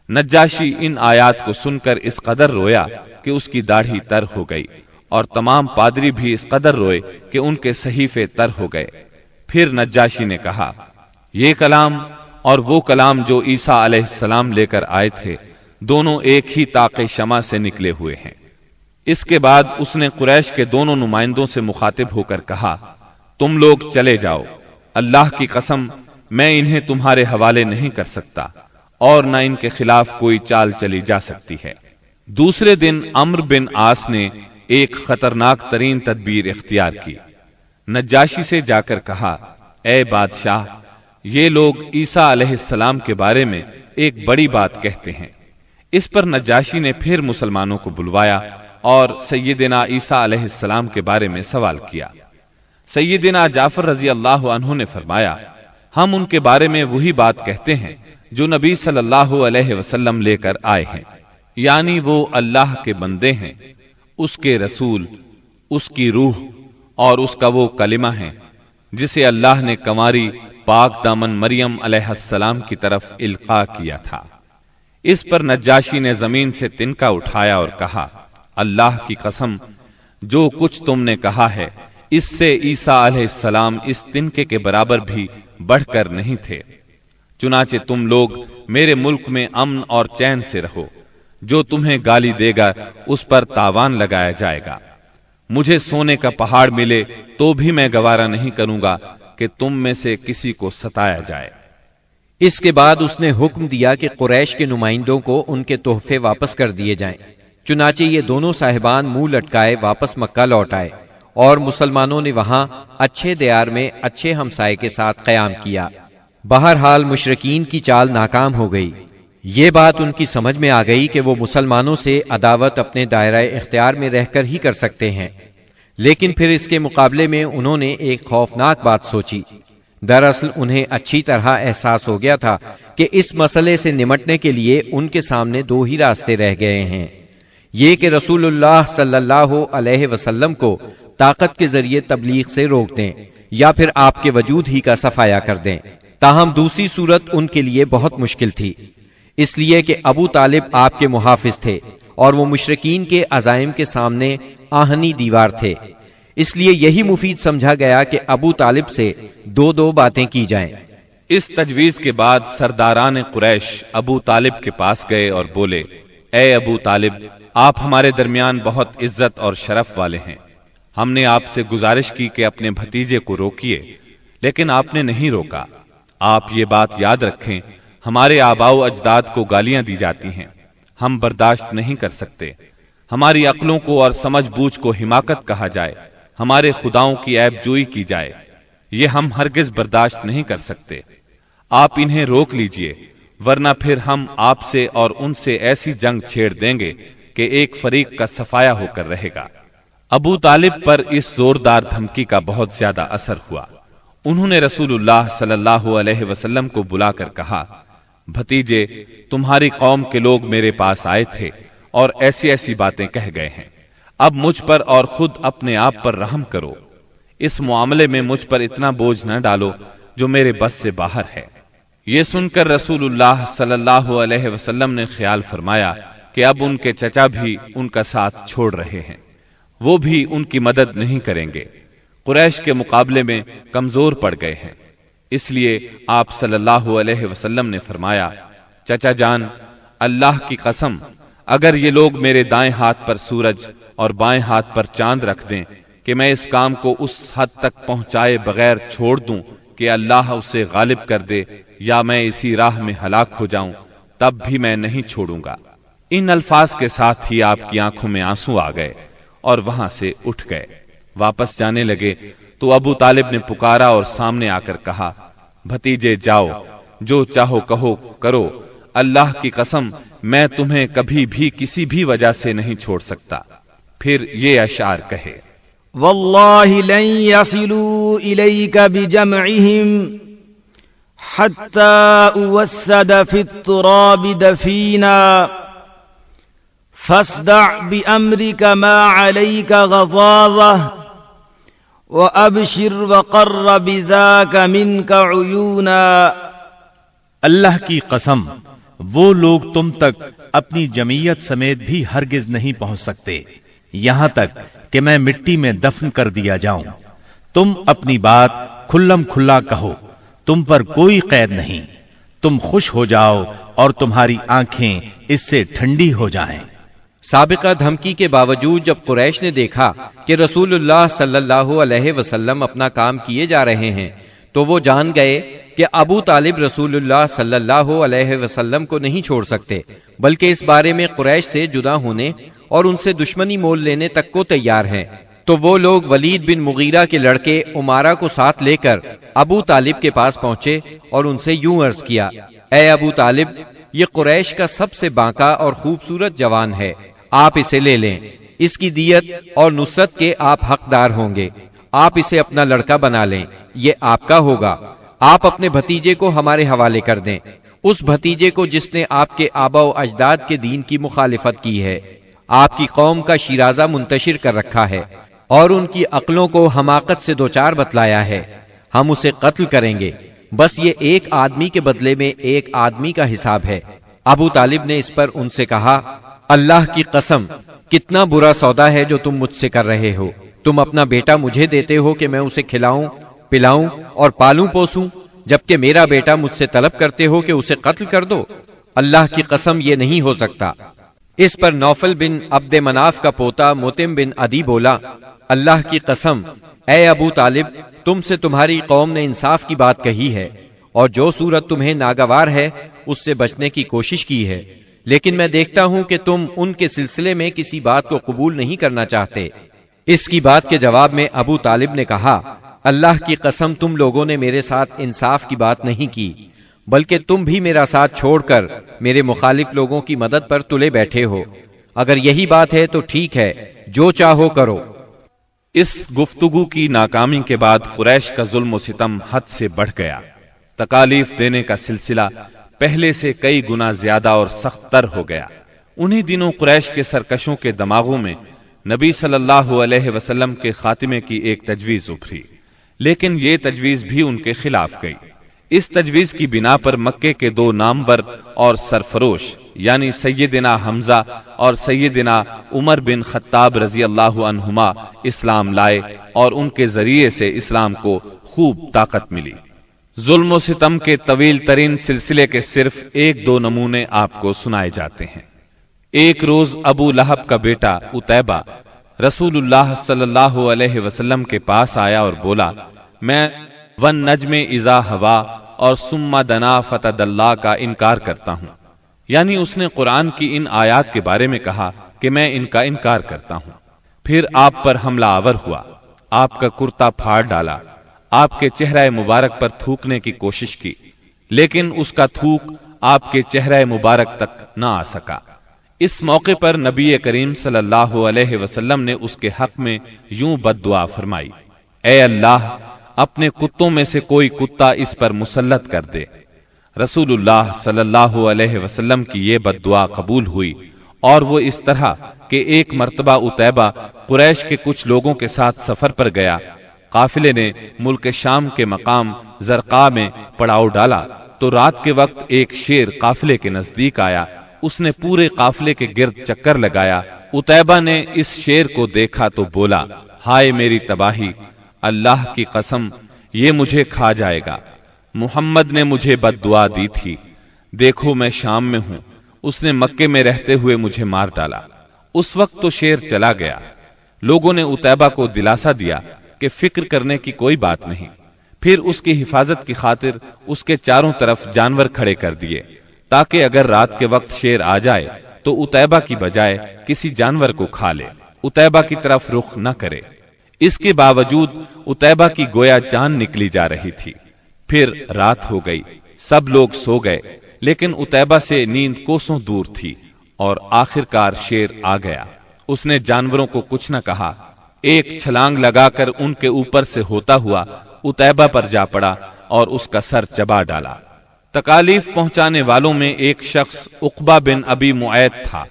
نجاشی ان آیات کو سن کر اس قدر رویا کہ اس کی داڑھی تر ہو گئی، اور تمام پادری بھی اس قدر روئے کہ ان کے صحیفے تر ہو گئے۔ پھر نجاشی نے کہا، یہ کلام اور وہ کلام جو عیسیٰ علیہ السلام لے کر آئے تھے دونوں ایک ہی طاق شمع سے نکلے ہوئے ہیں۔ اس کے بعد اس نے قریش کے دونوں نمائندوں سے مخاطب ہو کر کہا، تم لوگ چلے جاؤ، اللہ کی قسم میں انہیں تمہارے حوالے نہیں کر سکتا، اور نہ ان کے خلاف کوئی چال چلی جا سکتی ہے۔ دوسرے دن عمرو بن عاص نے ایک خطرناک ترین تدبیر اختیار کی۔ نجاشی سے جا کر کہا، اے بادشاہ، یہ لوگ عیسیٰ علیہ السلام کے بارے میں ایک بڑی بات کہتے ہیں۔ اس پر نجاشی نے پھر مسلمانوں کو بلوایا اور سیدنا عیسیٰ علیہ السلام کے بارے میں سوال کیا۔ سیدنا جعفر رضی اللہ عنہ نے فرمایا، ہم ان کے بارے میں وہی بات کہتے ہیں جو نبی صلی اللہ علیہ وسلم لے کر آئے ہیں، یعنی وہ اللہ کے بندے ہیں، اس کے رسول، اس کی روح اور اس کا وہ کلمہ ہے جسے اللہ نے کنواری پاک دامن مریم علیہ السلام کی طرف القاء کیا تھا۔ اس پر نجاشی نے زمین سے تنکا اٹھایا اور کہا، اللہ کی قسم، جو کچھ تم نے کہا ہے اس سے عیسیٰ علیہ السلام اس تنکے کے برابر بھی بڑھ کر نہیں تھے۔ چنانچہ تم لوگ میرے ملک میں امن اور چین سے رہو، جو تمہیں گالی دے گا اس پر تاوان لگایا جائے گا۔ مجھے سونے کا پہاڑ ملے تو بھی میں گوارا نہیں کروں گا کہ تم میں سے کسی کو ستایا جائے۔ اس کے بعد اس نے حکم دیا کہ قریش کے نمائندوں کو ان کے تحفے واپس کر دیے جائیں۔ چنانچہ یہ دونوں صاحبان منہ لٹکائے واپس مکہ لوٹ آئے اور مسلمانوں نے وہاں اچھے دیار میں اچھے ہمسائے کے ساتھ قیام کیا۔ بہرحال مشرکین کی چال ناکام ہو گئی۔ یہ بات ان کی سمجھ میں آ گئی کہ وہ مسلمانوں سے عداوت اپنے دائرہ اختیار میں رہ کر ہی کر سکتے ہیں، لیکن پھر اس کے مقابلے میں انہوں نے ایک خوفناک بات سوچی۔ دراصل انہیں اچھی طرح احساس ہو گیا تھا کہ اس مسئلے سے نمٹنے کے لیے ان کے سامنے دو ہی راستے رہ گئے ہیں، یہ کہ رسول اللہ صلی اللہ علیہ وسلم کو طاقت کے ذریعے تبلیغ سے روک دیں یا پھر آپ کے وجود ہی کا صفایا کر دیں۔ تاہم دوسری صورت ان کے لیے بہت مشکل تھی، اس لیے کہ ابو طالب آپ کے محافظ تھے اور وہ مشرکین کے عزائم کے سامنے آہنی دیوار تھے۔ اس لیے یہی مفید سمجھا گیا کہ ابو طالب سے دو باتیں کی جائیں۔ اس تجویز کے بعد سرداران قریش ابو طالب کے پاس گئے اور بولے، اے ابو طالب، آپ ہمارے درمیان بہت عزت اور شرف والے ہیں، ہم نے آپ سے گزارش کی کہ اپنے بھتیجے کو روکیے، لیکن آپ نے نہیں روکا۔ آپ یہ بات یاد رکھیں، ہمارے آباء و اجداد کو گالیاں دی جاتی ہیں، ہم برداشت نہیں کر سکتے۔ ہماری عقلوں کو اور سمجھ بوجھ کو حماقت کہا جائے، ہمارے خداؤں کی عیب جوئی کی جائے، یہ ہم ہرگز برداشت نہیں کر سکتے۔ آپ انہیں روک لیجئے، ورنہ پھر ہم آپ سے اور ان سے ایسی جنگ چھیڑ دیں گے کہ ایک فریق کا صفایا ہو کر رہے گا۔ ابو طالب پر اس زوردار دھمکی کا بہت زیادہ اثر ہوا۔ انہوں نے رسول اللہ صلی اللہ علیہ وسلم کو بلا کر کہا، بھتیجے، تمہاری قوم کے لوگ میرے پاس آئے تھے اور ایسی ایسی باتیں کہہ گئے ہیں، اب مجھ پر اور خود اپنے آپ پر رحم کرو، اس معاملے میں مجھ پر اتنا بوجھ نہ ڈالو جو میرے بس سے باہر ہے۔ یہ سن کر رسول اللہ صلی اللہ علیہ وسلم نے خیال فرمایا کہ اب ان کے چچا بھی ان کا ساتھ چھوڑ رہے ہیں، وہ بھی ان کی مدد نہیں کریں گے، قریش کے مقابلے میں کمزور پڑ گئے ہیں۔ اس لیے آپ صلی اللہ علیہ وسلم نے فرمایا، چچا جان، اللہ کی قسم، اگر یہ لوگ میرے دائیں ہاتھ پر سورج اور بائیں ہاتھ پر چاند رکھ دیں کہ میں اس کام کو اس حد تک پہنچائے بغیر چھوڑ دوں کہ اللہ اسے غالب کر دے یا میں اسی راہ میں ہلاک ہو جاؤں، تب بھی میں نہیں چھوڑوں گا۔ ان الفاظ کے ساتھ ہی آپ کی آنکھوں میں آنسو آ گئے اور وہاں سے اٹھ گئے۔ واپس جانے لگے تو ابو طالب نے پکارا اور سامنے آ کر کہا، بھتیجے جاؤ، جو چاہو کہو کرو، اللہ کی قسم میں تمہیں کبھی بھی کسی بھی وجہ سے نہیں چھوڑ سکتا۔ پھر یہ اشعار کہے، والله لن يصلوا إليك بجمعهم حتى أوسد في التراب دفينا فاصدع بأمرك ما عليك غضاضة وأبشر وقر بذاك منك عيونا۔ اللہ کی قسم، وہ لوگ تم تک اپنی جمعیت سمیت بھی ہرگز نہیں پہنچ سکتے یہاں تک کہ میں مٹی میں دفن کر دیا جاؤں۔ تم اپنی بات کھلم کھلا کہو، تم پر کوئی قید نہیں، تم خوش ہو جاؤ اور تمہاری آنکھیں اس سے ٹھنڈی ہو جائیں۔ سابقہ دھمکی کے باوجود جب قریش نے دیکھا کہ رسول اللہ صلی اللہ علیہ وسلم اپنا کام کیے جا رہے ہیں تو وہ جان گئے کہ ابو طالب رسول اللہ صلی اللہ علیہ وسلم کو نہیں چھوڑ سکتے، بلکہ اس بارے میں قریش سے جدا ہونے اور ان سے دشمنی مول لینے تک کو تیار ہیں۔ تو وہ لوگ ولید بن مغیرہ کے لڑکے عمارہ کو ساتھ لے کر ابو طالب کے پاس پہنچے اور ان سے یوں عرض کیا، اے ابو طالب، یہ قریش کا سب سے بانکا اور خوبصورت جوان ہے، آپ اسے لے لیں، اس کی دیت اور نصرت کے آپ حقدار ہوں گے، آپ اسے اپنا لڑکا بنا لیں، یہ آپ کا ہوگا۔ آپ اپنے بھتیجے کو ہمارے حوالے کر دیں، اس بھتیجے کو جس نے آپ کے آبا و اجداد کے دین کی مخالفت کی ہے، آپ کی قوم کا شیرازہ منتشر کر رکھا ہے اور ان کی عقلوں کو حماقت سے دوچار بتلایا ہے، ہم اسے قتل کریں گے، بس یہ ایک آدمی کے بدلے میں ایک آدمی کا حساب ہے۔ ابو طالب نے اس پر ان سے کہا، اللہ کی قسم، کتنا برا سودا ہے جو تم مجھ سے کر رہے ہو، تم اپنا بیٹا مجھے دیتے ہو کہ میں اسے کھلاؤں پلاؤں اور پالوں پوسوں، جبکہ میرا بیٹا مجھ سے طلب کرتے ہو کہ اسے قتل کر دو، اللہ کی قسم یہ نہیں ہو سکتا۔ اس پر نوفل بن عبد مناف کا پوتا متم بن عدی بولا، اللہ کی قسم، اے ابو طالب، تم سے تمہاری قوم نے انصاف کی بات کہی ہے اور جو صورت تمہیں ناگوار ہے اس سے بچنے کی کوشش کی ہے، لیکن میں دیکھتا ہوں کہ تم ان کے سلسلے میں کسی بات کو قبول نہیں کرنا چاہتے۔ اس کی بات کے جواب میں ابو طالب نے کہا، اللہ کی قسم تم لوگوں نے میرے ساتھ انصاف کی بات نہیں کی، بلکہ تم بھی میرا ساتھ چھوڑ کر میرے مخالف لوگوں کی مدد پر تلے بیٹھے ہو۔ اگر یہی بات ہے تو ٹھیک ہے، جو چاہو کرو۔ اس گفتگو کی ناکامی کے بعد قریش کا ظلم و ستم حد سے بڑھ گیا۔ تکالیف دینے کا سلسلہ پہلے سے کئی گنا زیادہ اور سخت تر ہو گیا۔ انہی دنوں قریش کے سرکشوں کے دماغوں میں نبی صلی اللہ علیہ وسلم کے خاتمے کی ایک تجویز ابھری، لیکن یہ تجویز بھی ان کے خلاف گئی۔ اس تجویز کی بنا پر مکے کے دو نامور اور سرفروش یعنی سیدنا حمزہ اور سیدنا عمر بن خطاب رضی اللہ عنہما اسلام لائے اور ان کے ذریعے سے اسلام کو خوب طاقت ملی۔ ظلم و ستم کے طویل ترین سلسلے کے صرف ایک دو نمونے آپ کو سنائے جاتے ہیں۔ ایک روز ابو لہب کا بیٹا عتیبہ رسول اللہ صلی اللہ علیہ وسلم کے پاس آیا اور بولا، میں والنجم اذا ہوا اور ثم دنا فتدلی کا انکار کرتا ہوں، یعنی اس نے قرآن کی ان آیات کے بارے میں کہا کہ میں ان کا انکار کرتا ہوں۔ پھر آپ پر حملہ آور ہوا، آپ کا کرتا پھاڑ ڈالا، آپ کے چہرہ مبارک پر تھوکنے کی کوشش کی، لیکن اس کا تھوک آپ کے چہرہ مبارک تک نہ آ سکا۔ اس موقع پر نبی کریم صلی اللہ علیہ وسلم نے اس کے حق میں یوں بد دعا فرمائی، اے اللہ اپنے کتوں میں سے کوئی کتا اس پر مسلط کر دے۔ رسول اللہ صلی اللہ علیہ وسلم کی یہ بد دعا قبول ہوئی، اور وہ اس طرح کہ ایک مرتبہ عتیبہ قریش کے کچھ لوگوں کے ساتھ سفر پر گیا۔ قافلے نے ملک شام کے مقام زرقاء میں پڑاؤ ڈالا تو رات کے وقت ایک شیر قافلے کے نزدیک آیا۔ اس نے پورے قافلے کے گرد چکر لگایا۔ عتیبہ نے اس شیر کو دیکھا تو بولا، ہائے میری تباہی، اللہ کی قسم یہ مجھے کھا جائے گا۔ محمد نے مجھے بد دعا دی تھی، دیکھو میں شام میں ہوں، اس نے مکے میں رہتے ہوئے مجھے مار ڈالا۔ اس وقت تو شیر چلا گیا۔ لوگوں نے عتیبہ کو دلاسا دیا کہ فکر کرنے کی کوئی بات نہیں۔ پھر اس کی حفاظت کی خاطر اس کے چاروں طرف جانور کھڑے کر دیے، تاکہ اگر رات کے وقت شیر آ جائے تو عتیبہ کی بجائے کسی جانور کو کھا لے، عتیبہ کی طرف رخ نہ کرے۔ اس کے باوجود عتیبہ کی گویا جان نکلی جا رہی تھی۔ پھر رات ہو گئی، سب لوگ سو گئے، لیکن عتیبہ سے نیند کوسوں دور تھی، اور آخرکار شیر آ گیا۔ اس نے جانوروں کو کچھ نہ کہا، ایک چھلانگ لگا کر ان کے اوپر سے ہوتا ہوا عتیبہ پر جا پڑا اور اس کا سر چبا ڈالا۔ تکالیف پہنچانے والوں میں ایک شخص عقبہ بن ابی معیط تھا۔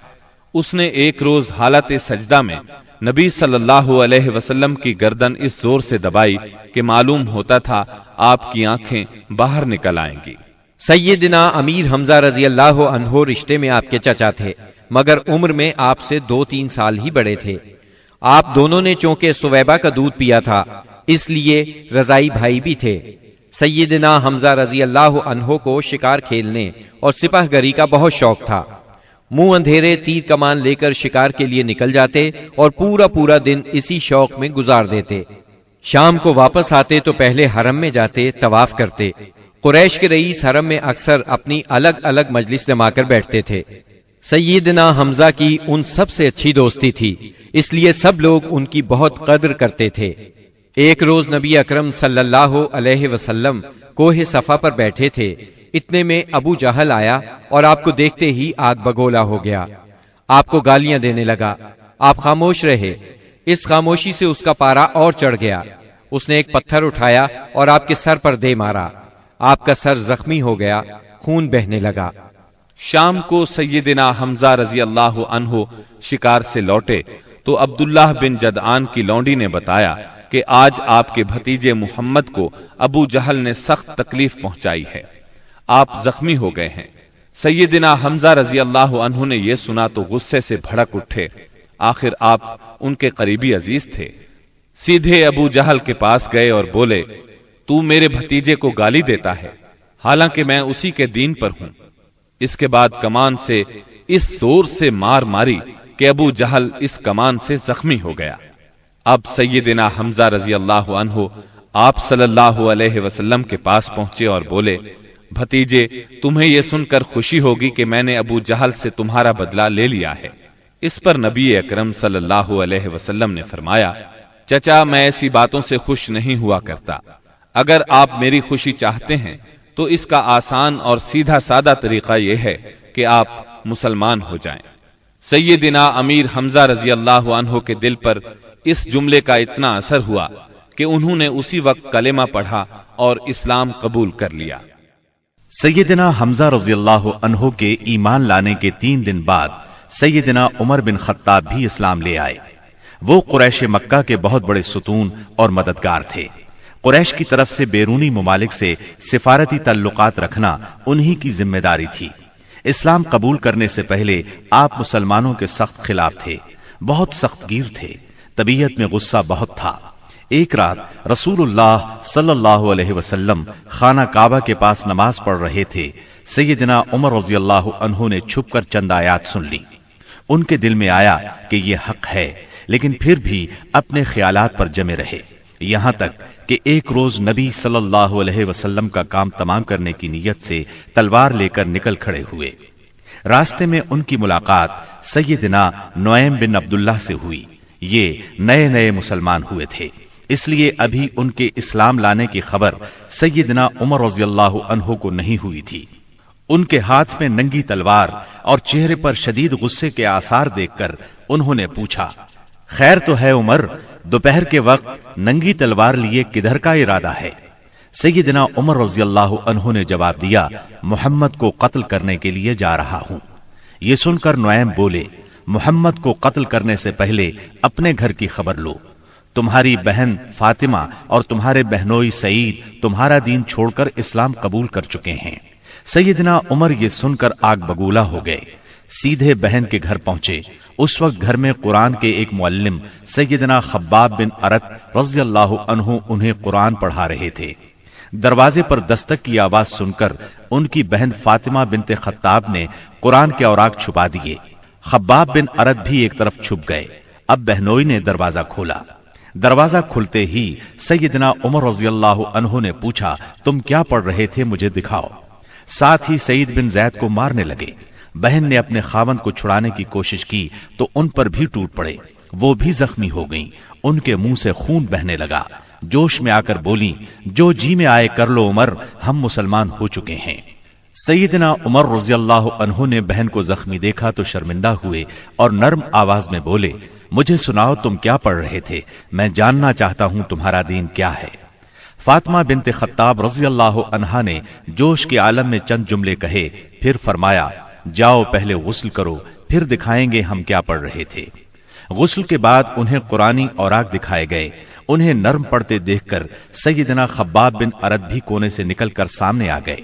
اس نے ایک روز حالت سجدہ میں نبی صلی اللہ علیہ وسلم کی گردن اس زور سے دبائی کہ معلوم ہوتا تھا آپ کی آنکھیں باہر نکل آئیں گی۔ سیدنا امیر حمزہ رضی اللہ عنہ رشتے میں آپ کے چچا تھے، مگر عمر میں آپ سے 2-3 سال ہی بڑے تھے۔ آپ دونوں نے چونکہ سویبہ کا دودھ پیا تھا، اس لیے رضائی بھائی بھی تھے۔ سیدنا حمزہ رضی اللہ عنہ کو شکار کھیلنے اور سپاہ گری کا بہت شوق تھا۔ منہ اندھیرے تیر کمان لے کر شکار کے لیے نکل جاتے اور پورا دن اسی شوق میں گزار دیتے۔ شام کو واپس آتے تو پہلے حرم میں جاتے، طواف کرتے۔ قریش کے رئیس حرم میں اکثر اپنی الگ الگ مجلس جما کر بیٹھتے تھے۔ سیدنا حمزہ کی ان سب سے اچھی دوستی تھی، اس لیے سب لوگ ان کی بہت قدر کرتے تھے۔ ایک روز نبی اکرم صلی اللہ علیہ وسلم کوہ صفا پر بیٹھے تھے، اتنے میں ابو جہل آیا اور آپ کو دیکھتے ہی آگ بگولا ہو گیا۔ آپ کو گالیاں دینے لگا، آپ خاموش رہے۔ اس خاموشی سے اس کا پارا اور چڑھ گیا۔ اس نے ایک پتھر اٹھایا اور آپ کے سر پر دے مارا۔ آپ کا سر زخمی ہو گیا، خون بہنے لگا۔ شام کو سیدنا حمزہ رضی اللہ عنہ شکار سے لوٹے تو عبداللہ بن جدعان کی لونڈی نے بتایا کہ آج آپ کے بھتیجے محمد کو ابو جہل نے سخت تکلیف پہنچائی ہے، آپ زخمی ہو گئے ہیں۔ سیدنا حمزہ رضی اللہ عنہ نے یہ سنا تو غصے سے بھڑک اٹھے، آخر آپ ان کے قریبی عزیز تھے۔ سیدھے ابو جہل کے پاس گئے اور بولے، تو میرے بھتیجے کو گالی دیتا ہے، حالانکہ میں اسی کے دین پر ہوں۔ اس کے بعد کمان سے اس زور سے مار ماری کہ ابو جہل اس کمان سے زخمی ہو گیا۔ اب سیدنا حمزہ رضی اللہ عنہ آپ صلی اللہ علیہ وسلم کے پاس پہنچے اور بولے، بھتیجے، تمہیں یہ سن کر خوشی ہوگی کہ میں نے ابو جہل سے تمہارا بدلہ لے لیا ہے۔ اس پر نبی اکرم صلی اللہ علیہ وسلم نے فرمایا، چچا میں ایسی باتوں سے خوش نہیں ہوا کرتا، اگر آپ میری خوشی چاہتے ہیں تو اس کا آسان اور سیدھا سادہ طریقہ یہ ہے کہ آپ مسلمان ہو جائیں۔ سیدنا امیر حمزہ رضی اللہ عنہ کے دل پر اس جملے کا اتنا اثر ہوا کہ انہوں نے اسی وقت کلمہ پڑھا اور اسلام قبول کر لیا۔ سیدنا حمزہ رضی اللہ عنہ کے ایمان لانے کے 3 دن بعد سیدنا عمر بن خطاب بھی اسلام لے آئے۔ وہ قریش مکہ کے بہت بڑے ستون اور مددگار تھے۔ قریش کی طرف سے بیرونی ممالک سے سفارتی تعلقات رکھنا انہی کی ذمہ داری تھی۔ اسلام قبول کرنے سے پہلے آپ مسلمانوں کے سخت خلاف تھے، بہت سخت گیر تھے، طبیعت میں غصہ بہت تھا۔ ایک رات رسول اللہ صلی اللہ علیہ وسلم خانہ کعبہ کے پاس نماز پڑھ رہے تھے۔ سیدنا عمر رضی اللہ عنہ نے چھپ کر چند آیات سن لی۔ ان کے دل میں آیا کہ یہ حق ہے، لیکن پھر بھی اپنے خیالات پر جمے رہے، یہاں تک کہ ایک روز نبی صلی اللہ علیہ وسلم کا کام تمام کرنے کی نیت سے تلوار لے کر نکل کھڑے ہوئے۔ راستے میں ان کی ملاقات سیدنا نعیم بن عبداللہ سے ہوئی۔ یہ نئے نئے مسلمان ہوئے تھے، اس لیے ابھی ان کے اسلام لانے کی خبر سیدنا عمر رضی اللہ عنہ کو نہیں ہوئی تھی۔ ان کے ہاتھ میں ننگی تلوار اور چہرے پر شدید غصے کے آثار دیکھ کر انہوں نے پوچھا، خیر تو ہے عمر، دوپہر کے وقت ننگی تلوار لیے کدھر کا ارادہ ہے؟ سیدنا عمر رضی اللہ عنہ نے جواب دیا، محمد کو قتل کرنے کے لیے جا رہا ہوں۔ یہ سن کر نعیم بولے، محمد کو قتل کرنے سے پہلے اپنے گھر کی خبر لو۔ تمہاری بہن فاطمہ اور تمہارے بہنوئی سعید تمہارا دین چھوڑ کر اسلام قبول کر چکے ہیں۔ سیدنا عمر یہ سن کر آگ بگولا ہو گئے، سیدھے بہن کے گھر پہنچے۔ اس وقت گھر میں قرآن کے ایک معلم سیدنا خباب بن ارت رضی اللہ عنہ انہیں قرآن پڑھا رہے تھے۔ دروازے پر دستک کی آواز سن کر ان کی بہن فاطمہ بنت خطاب نے قرآن کے اوراق چھپا دیے۔ خباب بن ارت بھی ایک طرف چھپ گئے۔ اب بہنوئی نے دروازہ کھولا۔ دروازہ کھلتے ہی سیدنا عمر رضی اللہ عنہ نے پوچھا، تم کیا پڑھ رہے تھے، مجھے دکھاؤ۔ ساتھ ہی سعید بن زید کو مارنے لگے۔ بہن نے اپنے خاوند کو چھڑانے کی کوشش کی تو ان پر بھی ٹوٹ پڑے، وہ بھی زخمی ہو گئیں، ان کے منہ سے خون بہنے لگا۔ جوش میں آ کر بولی، جو جی میں آئے کر لو عمر، ہم مسلمان ہو چکے ہیں۔ سیدنا عمر رضی اللہ عنہ نے بہن کو زخمی دیکھا تو شرمندہ ہوئے اور نرم آواز میں بولے، مجھے سناؤ تم کیا پڑھ رہے تھے، میں جاننا چاہتا ہوں تمہارا دین کیا ہے۔ فاطمہ بنت خطاب رضی اللہ عنہا نے جوش کے عالم میں چند جملے کہے، پھر فرمایا، جاؤ پہلے غسل کرو، پھر دکھائیں گے ہم کیا پڑھ رہے تھے۔ غسل کے بعد انہیں قرآنی اوراق دکھائے گئے۔ انہیں نرم پڑھتے دیکھ کر سیدنا خباب بن ارت بھی کونے سے نکل کر سامنے آ گئے۔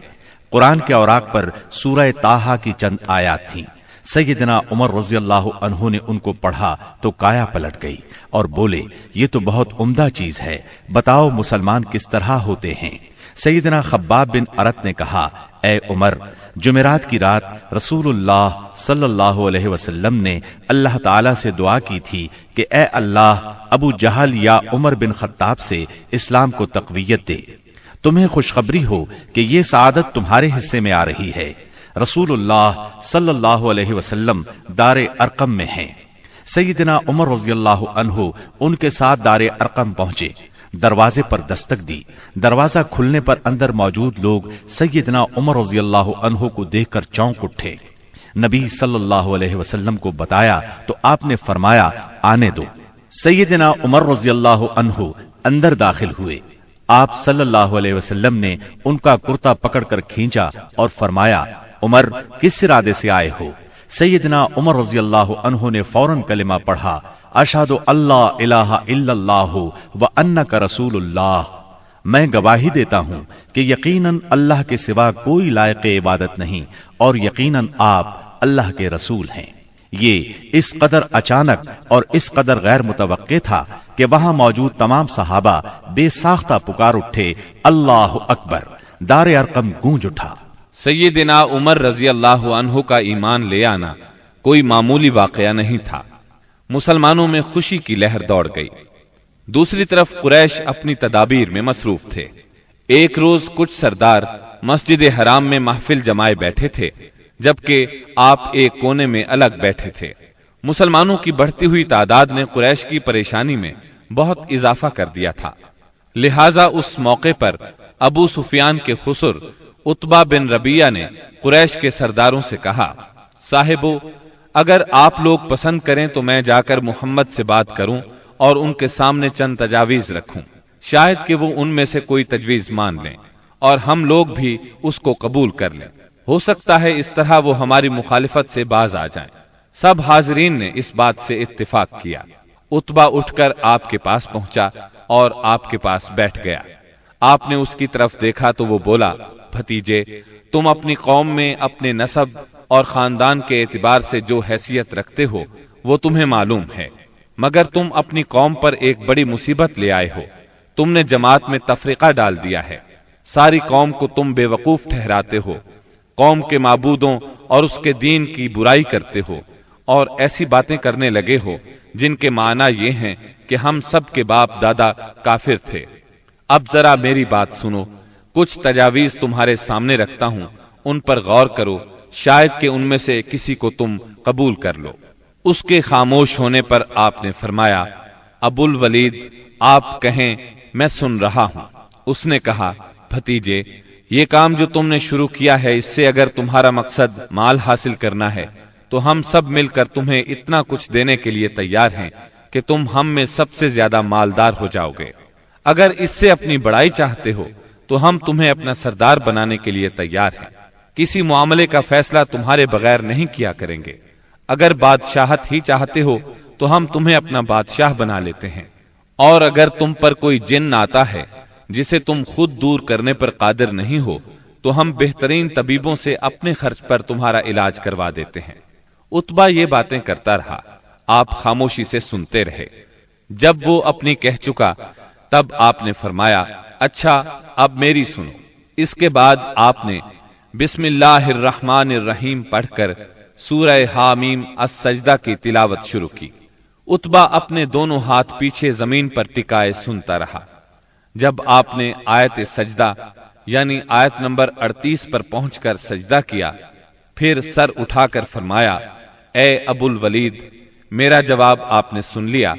قرآن کے اوراق پر سورہ طٰہٰ کی چند آیات تھیں۔ سیدنا عمر رضی اللہ عنہ نے ان کو پڑھا تو کایا پلٹ گئی اور بولے، یہ تو بہت عمدہ چیز ہے، بتاؤ مسلمان کس طرح ہوتے ہیں۔ سیدنا خباب بن ارت نے کہا، اے عمر، جمعرات کی رات رسول اللہ صلی اللہ علیہ وسلم نے اللہ تعالی سے دعا کی تھی کہ اے اللہ، ابو جہل یا عمر بن خطاب سے اسلام کو تقویت دے۔ تمہیں خوشخبری ہو کہ یہ سعادت تمہارے حصے میں آ رہی ہے۔ رسول اللہ صلی اللہ علیہ وسلم دار ارقم میں ہیں۔ سیدنا عمر رضی اللہ عنہ ان کے ساتھ دار ارقم پہنچے، دروازے پر دستک دی۔ دروازہ کھلنے پر اندر موجود لوگ سیدنا عمر رضی اللہ عنہ کو دیکھ کر چونک اٹھے۔ نبی صلی اللہ علیہ وسلم کو بتایا تو آپ نے فرمایا، آنے دو۔ سیدنا عمر رضی اللہ عنہ اندر داخل ہوئے۔ آپ صلی اللہ علیہ وسلم نے ان کا کرتا پکڑ کر کھینچا اور فرمایا، عمر، کس ارادے سے آئے ہو؟ سیدنا عمر رضی اللہ عنہ نے فوراً کلمہ پڑھا، اشہد اللہ الہ الا اللہ وانک رسول اللہ، میں گواہی دیتا ہوں کہ یقیناً اللہ کے سوا کوئی لائق عبادت نہیں اور یقیناً آپ اللہ کے رسول ہیں۔ یہ اس قدر اچانک اور اس قدر غیر متوقع تھا کہ وہاں موجود تمام صحابہ بے ساختہ پکار اٹھے، اللہ اکبر۔ دار ارقم گونج اٹھا۔ سیدنا عمر رضی اللہ عنہ کا ایمان لے آنا کوئی معمولی واقعہ نہیں تھا۔ مسلمانوں میں خوشی کی لہر دوڑ گئی۔ دوسری طرف قریش اپنی تدابیر میں مصروف تھے۔ ایک روز کچھ سردار مسجد حرام میں محفل جمائے بیٹھے تھے، جبکہ آپ ایک کونے میں الگ بیٹھے تھے۔ مسلمانوں کی بڑھتی ہوئی تعداد نے قریش کی پریشانی میں بہت اضافہ کر دیا تھا، لہذا اس موقع پر ابو سفیان کے خسر عتبہ بن ربیعہ نے قریش کے سرداروں سے کہا، صاحبو، اگر آپ لوگ پسند کریں تو میں جا کر محمد سے بات کروں اور ان کے سامنے چند تجاویز رکھوں، شاید کہ وہ ان میں سے کوئی تجویز مان لیں اور ہم لوگ بھی اس کو قبول کر لیں، ہو سکتا ہے اس طرح وہ ہماری مخالفت سے باز آ جائیں۔ سب حاضرین نے اس بات سے اتفاق کیا۔ عتبہ اٹھ کر آپ کے پاس پہنچا اور آپ کے پاس بیٹھ گیا۔ آپ نے اس کی طرف دیکھا تو وہ بولا، بھتیجے، تم اپنی قوم میں اپنے نسب اور خاندان کے اعتبار سے جو حیثیت رکھتے ہو وہ تمہیں معلوم ہے، مگر تم اپنی قوم پر ایک بڑی مصیبت لے آئے ہو۔ تم نے جماعت میں تفریقہ ڈال دیا ہے، ساری قوم کو تم بے وقوف ٹھہراتے ہو، قوم کے معبودوں اور اس کے دین کی برائی کرتے ہو اور ایسی باتیں کرنے لگے ہو جن کے معنی یہ ہیں کہ ہم سب کے باپ دادا کافر تھے۔ اب ذرا میری بات سنو، کچھ تجاویز تمہارے سامنے رکھتا ہوں، ان پر غور کرو، شاید کہ ان میں سے کسی کو تم قبول کر لو۔ اس کے خاموش ہونے پر آپ نے فرمایا، ابو الولید، آپ کہیں، میں سن رہا ہوں۔ اس نے کہا، بھتیجے، یہ کام جو تم نے شروع کیا ہے، اس سے اگر تمہارا مقصد مال حاصل کرنا ہے تو ہم سب مل کر تمہیں اتنا کچھ دینے کے لیے تیار ہیں کہ تم ہم میں سب سے زیادہ مالدار ہو جاؤ گے۔ اگر اس سے اپنی بڑائی چاہتے ہو تو ہم تمہیں اپنا سردار بنانے کے لیے تیار ہیں، کسی معاملے کا فیصلہ تمہارے بغیر نہیں کیا کریں گے۔ اگر بادشاہت ہی چاہتے ہو تو ہم تمہیں اپنا بادشاہ بنا لیتے ہیں، اور اگر تم پر کوئی جن آتا ہے جسے تم خود دور کرنے پر قادر نہیں ہو تو ہم بہترین طبیبوں سے اپنے خرچ پر تمہارا علاج کروا دیتے ہیں۔ عتبہ یہ باتیں کرتا رہا، آپ خاموشی سے سنتے رہے۔ جب وہ اپنی کہہ چکا تب آپ نے فرمایا، اچھا اب میری سنو۔ اس کے بعد آپ نے بسم اللہ الرحمن الرحیم پڑھ کر سورہ حامیم السجدہ کی تلاوت شروع کی۔ عتبہ اپنے دونوں ہاتھ پیچھے زمین پر ٹکائے سنتا رہا۔ جب آپ نے آیت سجدہ یعنی آیت نمبر 38 پر پہنچ کر سجدہ کیا، پھر سر اٹھا کر فرمایا، اے ابو الولید، میرا جواب آپ نے سن لیا،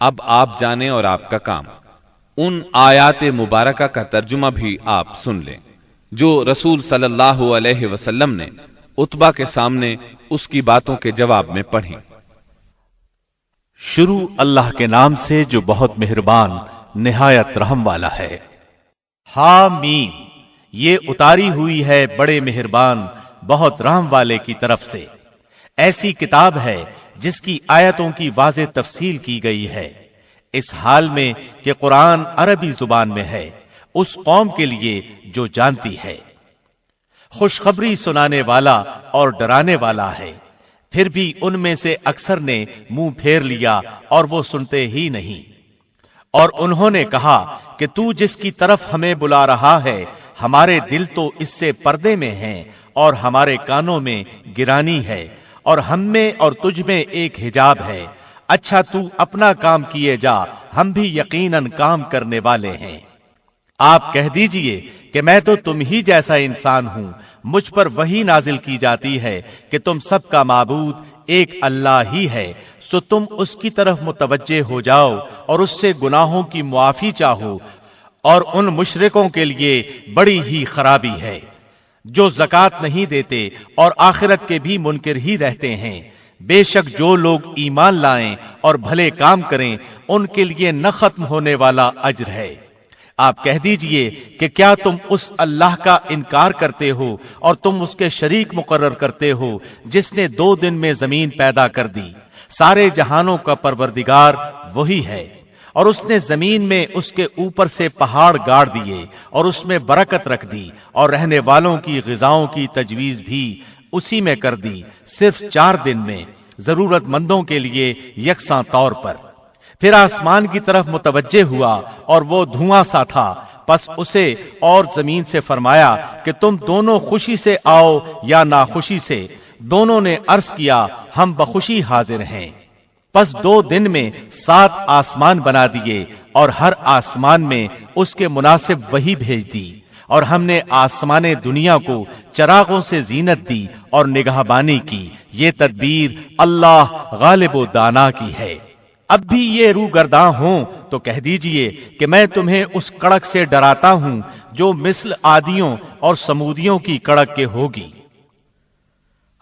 اب آپ جانیں اور آپ کا کام۔ ان آیات مبارکہ کا ترجمہ بھی آپ سن لیں جو رسول صلی اللہ علیہ وسلم نے عتبہ کے سامنے اس کی باتوں کے جواب میں پڑھی۔ شروع اللہ کے نام سے جو بہت مہربان نہایت رحم والا ہے۔ حامیم، یہ اتاری ہوئی ہے بڑے مہربان بہت رحم والے کی طرف سے۔ ایسی کتاب ہے جس کی آیتوں کی واضح تفصیل کی گئی ہے، اس حال میں کہ قرآن عربی زبان میں ہے، اس قوم کے لیے جو جانتی ہے۔ خوشخبری سنانے والا اور ڈرانے والا ہے، پھر بھی ان میں سے اکثر نے منہ پھیر لیا اور وہ سنتے ہی نہیں۔ اور انہوں نے کہا کہ تو جس کی طرف ہمیں بلا رہا ہے، ہمارے دل تو اس سے پردے میں ہیں اور ہمارے کانوں میں گرانی ہے، اور ہم میں اور تجھ میں ایک حجاب ہے۔ اچھا تو اپنا کام کیے جا، ہم بھی یقیناً کام کرنے والے ہیں۔ آپ کہہ دیجئے کہ میں تو تم ہی جیسا انسان ہوں، مجھ پر وحی نازل کی جاتی ہے کہ تم سب کا معبود ایک اللہ ہی ہے، سو تم اس کی طرف متوجہ ہو جاؤ اور اس سے گناہوں کی معافی چاہو، اور ان مشرکوں کے لیے بڑی ہی خرابی ہے جو زکوٰۃ نہیں دیتے اور آخرت کے بھی منکر ہی رہتے ہیں۔ بے شک جو لوگ ایمان لائیں اور بھلے کام کریں ان کے لیے نہ ختم ہونے والا اجر ہے۔ آپ کہہ دیجئے کہ کیا تم اس اللہ کا انکار کرتے ہو اور تم اس کے شریک مقرر کرتے ہو جس نے 2 دن میں زمین پیدا کر دی؟ سارے جہانوں کا پروردگار وہی ہے، اور اس نے زمین میں اس کے اوپر سے پہاڑ گاڑ دیے اور اس میں برکت رکھ دی، اور رہنے والوں کی غذاؤں کی تجویز بھی اسی میں کر دی، صرف 4 دن میں، ضرورت مندوں کے لیے یکساں طور پر۔ پھر آسمان کی طرف متوجہ ہوا اور وہ دھواں سا تھا، پس اسے اور زمین سے فرمایا کہ تم دونوں خوشی سے آؤ یا ناخوشی سے۔ دونوں نے عرض کیا ہم بخوشی حاضر ہیں۔ پس 2 دن میں 7 آسمان بنا دیے اور ہر آسمان میں اس کے مناسب وحی بھیج دی، اور ہم نے آسمان دنیا کو چراغوں سے زینت دی اور نگہبانی کی، یہ تدبیر اللہ غالب و دانا کی ہے۔ اب بھی یہ روگرداں ہوں تو کہہ دیجئے کہ میں تمہیں اس کڑک سے ڈراتا ہوں جو مثل عادیوں اور سمودیوں کی کڑک کے ہوگی۔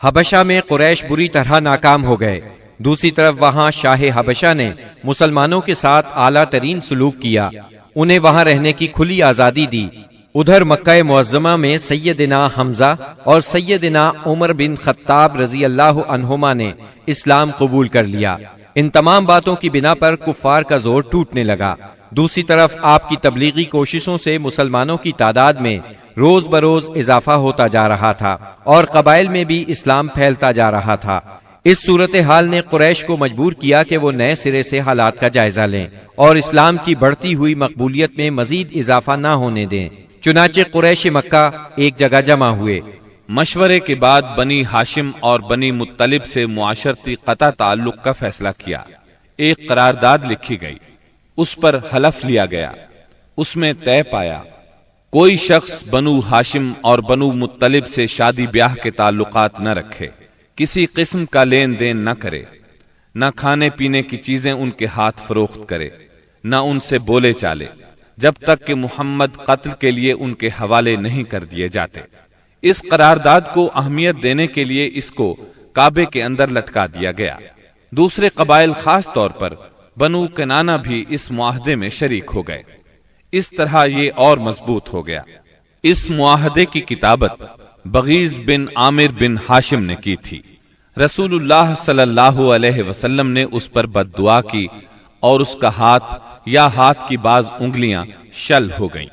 حبشہ میں قریش بری طرح ناکام ہو گئے۔ دوسری طرف وہاں شاہ حبشہ نے مسلمانوں کے ساتھ اعلیٰ ترین سلوک کیا، انہیں وہاں رہنے کی کھلی آزادی دی۔ ادھر مکہ معظمہ میں سیدنا حمزہ اور سیدنا عمر بن خطاب رضی اللہ عنہما نے اسلام قبول کر لیا۔ ان تمام باتوں کی بنا پر کفار کا زور ٹوٹنے لگا۔ دوسری طرف آپ کی تبلیغی کوششوں سے مسلمانوں کی تعداد میں روز بروز اضافہ ہوتا جا رہا تھا اور قبائل میں بھی اسلام پھیلتا جا رہا تھا۔ اس صورتحال نے قریش کو مجبور کیا کہ وہ نئے سرے سے حالات کا جائزہ لیں اور اسلام کی بڑھتی ہوئی مقبولیت میں مزید اضافہ نہ ہونے دیں۔ چنانچہ قریش مکہ ایک جگہ جمع ہوئے۔ مشورے کے بعد بنی ہاشم اور بنی مطلب سے معاشرتی قطع تعلق کا فیصلہ کیا۔ ایک قرارداد لکھی گئی، اس پر حلف لیا گیا، اس میں طے پایا کوئی شخص بنو ہاشم اور بنو مطلب سے شادی بیاہ کے تعلقات نہ رکھے، کسی قسم کا لین دین نہ کرے، نہ کھانے پینے کی چیزیں ان کے ہاتھ فروخت کرے، نہ ان سے بولے چالے، جب تک کہ محمد قتل کے لیے ان کے حوالے نہیں کر دیے جاتے۔ اس قرارداد کو اہمیت دینے کے لیے اس کو کعبے کے اندر لٹکا دیا گیا۔ دوسرے قبائل خاص طور پر بنو کنانہ بھی اس معاہدے میں شریک ہو گئے۔ اس طرح یہ اور مضبوط ہو گیا۔ اس معاہدے کی کتابت بغیز بن عامر بن ہاشم نے کی تھی۔ رسول اللہ صلی اللہ علیہ وسلم نے اس پر بد دعا کی اور اس کا ہاتھ یا ہاتھ کی بعض انگلیاں شل ہو گئیں۔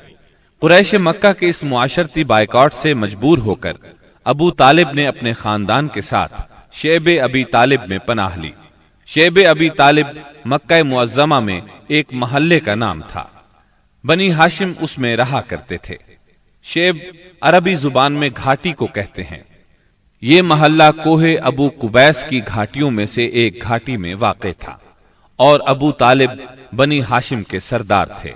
قریش مکہ کے اس معاشرتی بائیکاٹ سے مجبور ہو کر ابو طالب نے اپنے خاندان کے ساتھ شیب ابی طالب میں پناہ لی۔ شیب ابی طالب مکہ معظمہ میں ایک محلے کا نام تھا۔ بنی ہاشم اس میں رہا کرتے تھے۔ شیب عربی زبان میں گھاٹی کو کہتے ہیں۔ یہ محلہ کوہ ابو قبیس کی گھاٹیوں میں سے ایک گھاٹی میں واقع تھا اور ابو طالب بنی ہاشم کے سردار تھے،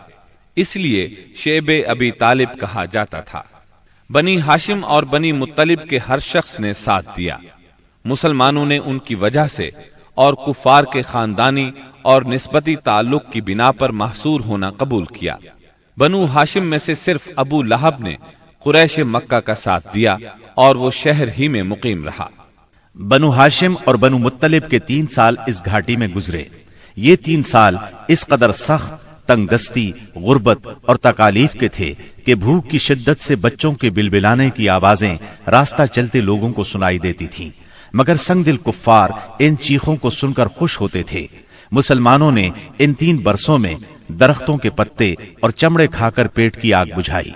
اس لیے شیب ابی طالب کہا جاتا تھا۔ بنی ہاشم اور بنی مطلب کے ہر شخص نے ساتھ دیا۔ مسلمانوں نے ان کی وجہ سے اور کفار کے خاندانی اور نسبتی تعلق کی بنا پر محصور ہونا قبول کیا۔ بنو ہاشم میں سے صرف ابو لہب نے قریش مکہ کا ساتھ دیا اور وہ شہر ہی میں مقیم رہا۔ بنو ہاشم اور بنو مطلب کے 3 سال اس گھاٹی میں گزرے۔ یہ 3 سال اس قدر سخت، تنگ دستی، غربت اور تکالیف کے تھے کہ بھوک کی شدت سے بچوں کے بلبلانے کی آوازیں راستہ چلتے لوگوں کو سنائی دیتی تھیں، مگر سنگ دل کفار ان چیخوں کو سن کر خوش ہوتے تھے۔ مسلمانوں نے ان 3 برسوں میں درختوں کے پتے اور چمڑے کھا کر پیٹ کی آگ بجھائی۔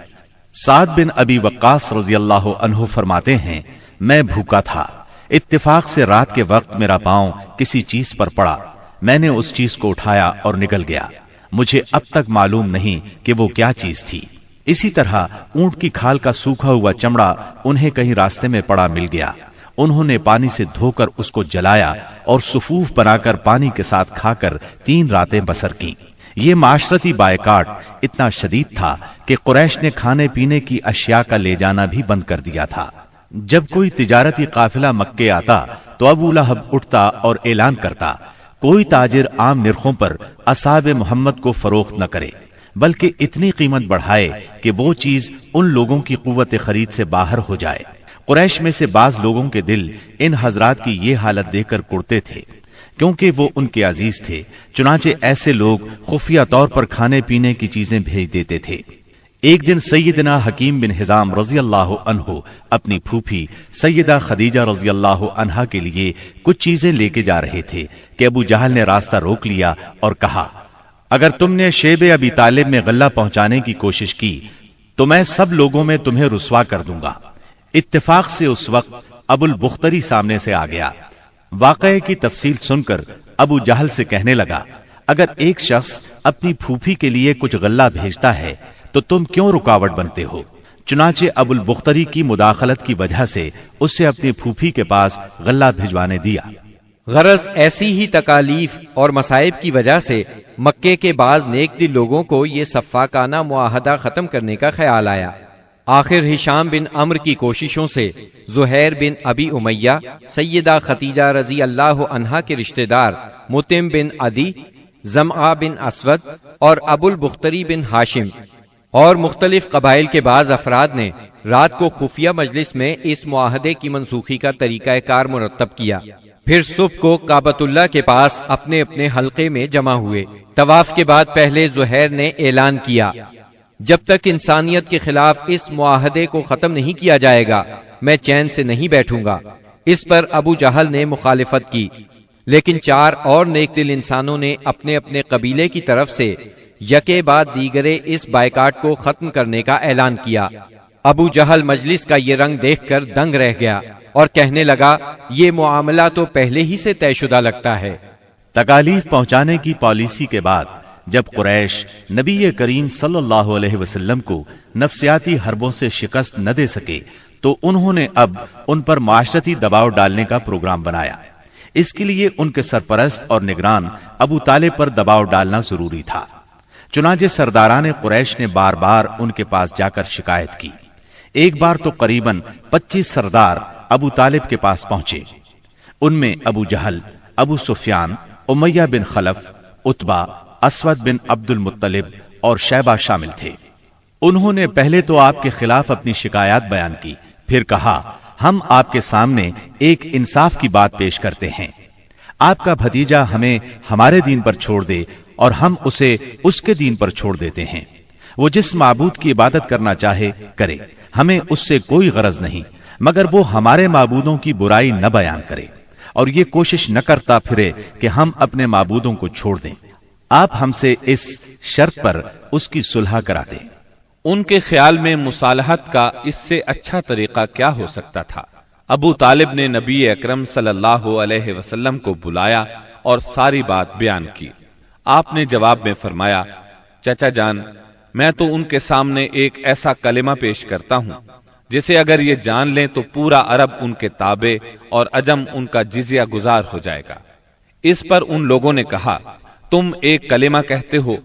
سعد بن ابی وقاص رضی اللہ عنہ فرماتے ہیں، میں بھوکا تھا، اتفاق سے رات کے وقت میرا پاؤں کسی چیز پر پڑا، میں نے اس چیز کو اٹھایا اور نگل گیا، مجھے اب تک معلوم نہیں کہ وہ کیا چیز تھی۔ اسی طرح اونٹ کی کھال کا سوکھا ہوا چمڑا انہیں کہیں راستے میں پڑا مل گیا، انہوں نے پانی سے دھو کر اس کو جلایا اور صفوف بنا کر پانی کے ساتھ کھا کر 3 راتیں بسر کی۔ یہ معاشرتی بائیکاٹ اتنا شدید تھا کہ قریش نے کھانے پینے کی اشیاء کا لے جانا بھی بند کر دیا تھا۔ جب کوئی تجارتی قافلہ مکے آتا تو ابو لہب اٹھتا اور اعلان کرتا، کوئی تاجر عام نرخوں پر اصحاب محمد کو فروخت نہ کرے، بلکہ اتنی قیمت بڑھائے کہ وہ چیز ان لوگوں کی قوت خرید سے باہر ہو جائے۔ قریش میں سے بعض لوگوں کے دل ان حضرات کی یہ حالت دیکھ کر کڑتے تھے، کیونکہ وہ ان کے عزیز تھے، چنانچہ ایسے لوگ خفیہ طور پر کھانے پینے کی چیزیں بھیج دیتے تھے۔ ایک دن سیدنا حکیم بن حزام رضی اللہ عنہ اپنی پھوپھی سیدہ خدیجہ رضی اللہ عنہا کے لیے کچھ چیزیں لے کے جا رہے تھے کہ ابو جہل نے راستہ روک لیا اور کہا، اگر تم نے شیب ابی طالب میں غلہ پہنچانے کی کوشش کی تو میں سب لوگوں میں تمہیں رسوا کر دوں گا۔ اتفاق سے اس وقت ابو البختری سامنے سے آ گیا۔ واقعے کی تفصیل سن کر ابو جہل سے کہنے لگا، اگر ایک شخص اپنی پھوپھی کے لیے کچھ غلہ بھیجتا ہے تو تم کیوں رکاوٹ بنتے ہو؟ چنانچہ ابو البختری کی مداخلت کی وجہ سے اسے اپنی پھوپھی کے پاس غلہ بھجوانے دیا۔ غرض ایسی ہی تکالیف اور مصائب کی وجہ سے مکے کے بعض نیک دل لوگوں کو یہ سفاکانہ معاہدہ ختم کرنے کا خیال آیا۔ آخر ہشام بن عمرو کی کوششوں سے زہیر بن ابی امیہ، سیدہ ختیجہ رضی اللہ عنہا کے رشتہ دار مطعم بن عدی، زمعہ بن اسود اور ابو البختری بن ہاشم اور مختلف قبائل کے بعض افراد نے رات کو خفیہ مجلس میں اس معاہدے کی منسوخی کا طریقہ کار مرتب کیا۔ پھر صبح کو کعبۃ اللہ کے پاس اپنے اپنے حلقے میں جمع ہوئے۔ طواف کے بعد پہلے زہیر نے اعلان کیا، جب تک انسانیت کے خلاف اس معاہدے کو ختم نہیں کیا جائے گا میں چین سے نہیں بیٹھوں گا۔ اس پر ابو جہل نے مخالفت کی، لیکن 4 اور نیک دل انسانوں نے اپنے اپنے قبیلے کی طرف سے یکے بعد دیگرے اس بائیکاٹ کو ختم کرنے کا اعلان کیا۔ ابو جہل مجلس کا یہ رنگ دیکھ کر دنگ رہ گیا اور کہنے لگا، یہ معاملہ تو پہلے ہی سے طے شدہ لگتا ہے۔ تکالیف پہنچانے کی پالیسی کے بعد جب قریش نبی کریم صلی اللہ علیہ وسلم کو نفسیاتی حربوں سے شکست نہ دے سکے تو انہوں نے اب ان پر معاشرتی دباؤ ڈالنے کا پروگرام بنایا۔ اس کے لیے ان کے سرپرست اور نگران ابو طالب پر دباؤ ڈالنا ضروری تھا۔ چنانچہ سرداران قریش نے بار بار ان کے پاس جا کر شکایت کی۔ ایک بار تو قریباً 25 سردار ابو طالب کے پاس پہنچے۔ ان میں ابو جہل، ابو سفیان، امیہ بن خلف، عتبہ، اسود بن عبد المطلب اور شیبہ شامل تھے۔ انہوں نے پہلے تو آپ کے خلاف اپنی شکایات بیان کی، پھر کہا، ہم آپ کے سامنے ایک انصاف کی بات پیش کرتے ہیں۔ آپ کا بھتیجا ہمیں ہمارے دین پر چھوڑ دے اور ہم اسے اس کے دین پر چھوڑ دیتے ہیں۔ وہ جس معبود کی عبادت کرنا چاہے کرے، ہمیں اس سے کوئی غرض نہیں، مگر وہ ہمارے معبودوں کی برائی نہ بیان کرے اور یہ کوشش نہ کرتا پھرے کہ ہم اپنے معبودوں کو چھوڑ دیں۔ آپ ہم سے اس شرط پر اس کی صلح کرا دیں۔ ان کے خیال میں مصالحت کا اس سے اچھا طریقہ کیا ہو سکتا تھا؟ ابو طالب نے نبی اکرم صلی اللہ علیہ وسلم کو بلایا اور ساری بات بیان کی۔ آپ نے جواب میں فرمایا، چچا جان، میں تو ان کے سامنے ایک ایسا کلمہ پیش کرتا ہوں جسے اگر یہ جان لیں تو پورا عرب ان کے تابع اور عجم ان کا جزیہ گزار ہو جائے گا۔ اس پر ان لوگوں نے کہا، تم ایک کلمہ کہتے ہو،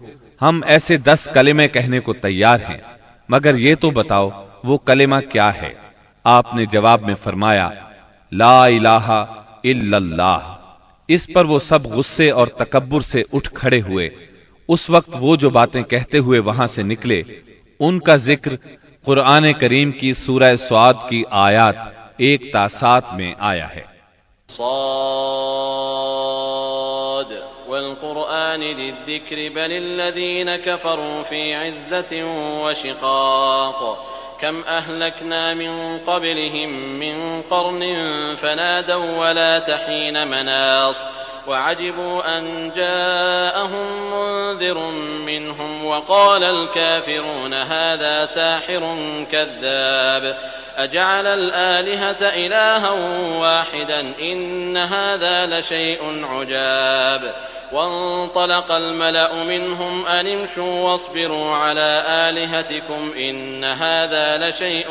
ہم ایسے 10 کلمے کہنے کو تیار ہیں، مگر یہ تو بتاؤ وہ کلمہ کیا ہے؟ آپ نے جواب میں فرمایا، لا الہ الا اللہ۔ اس پر وہ سب غصے اور تکبر سے اٹھ کھڑے ہوئے۔ اس وقت وہ جو باتیں کہتے ہوئے وہاں سے نکلے ان کا ذکر قرآن کریم کی سورہ سعد کی آیات 1 تا 7 میں آیا ہے۔ صاد والقرآن ذی الذکر بل الذین کفروا فی عزة وشقاق کم اہلکنا من قبلہم من قرن فنادوا ولا تحین مناص وعجبوا ان جاءهم منذر منهم وقال الكافرون هذا ساحر كذاب اجعل الآلهة إلها واحدا ان هذا لشيء عجاب وانطلق الملأ منهم ان امشوا واصبروا على آلهتكم ان هذا لشيء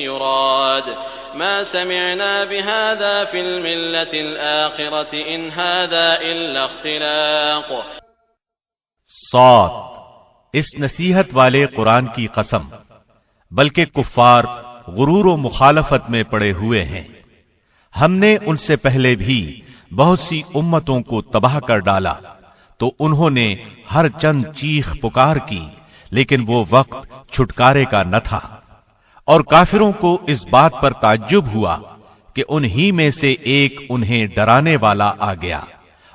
يراد ما سمعنا بهذا في الملة الآخرة إن هذا إلا اختلاق۔ صاد، اس نصیحت والے قرآن کی قسم، بلکہ کفار غرور و مخالفت میں پڑے ہوئے ہیں۔ ہم نے ان سے پہلے بھی بہت سی امتوں کو تباہ کر ڈالا تو انہوں نے ہر چند چیخ پکار کی، لیکن وہ وقت چھٹکارے کا نہ تھا۔ اور کافروں کو اس بات پر تعجب ہوا کہ انہی میں سے ایک انہیں ڈرانے والا آ گیا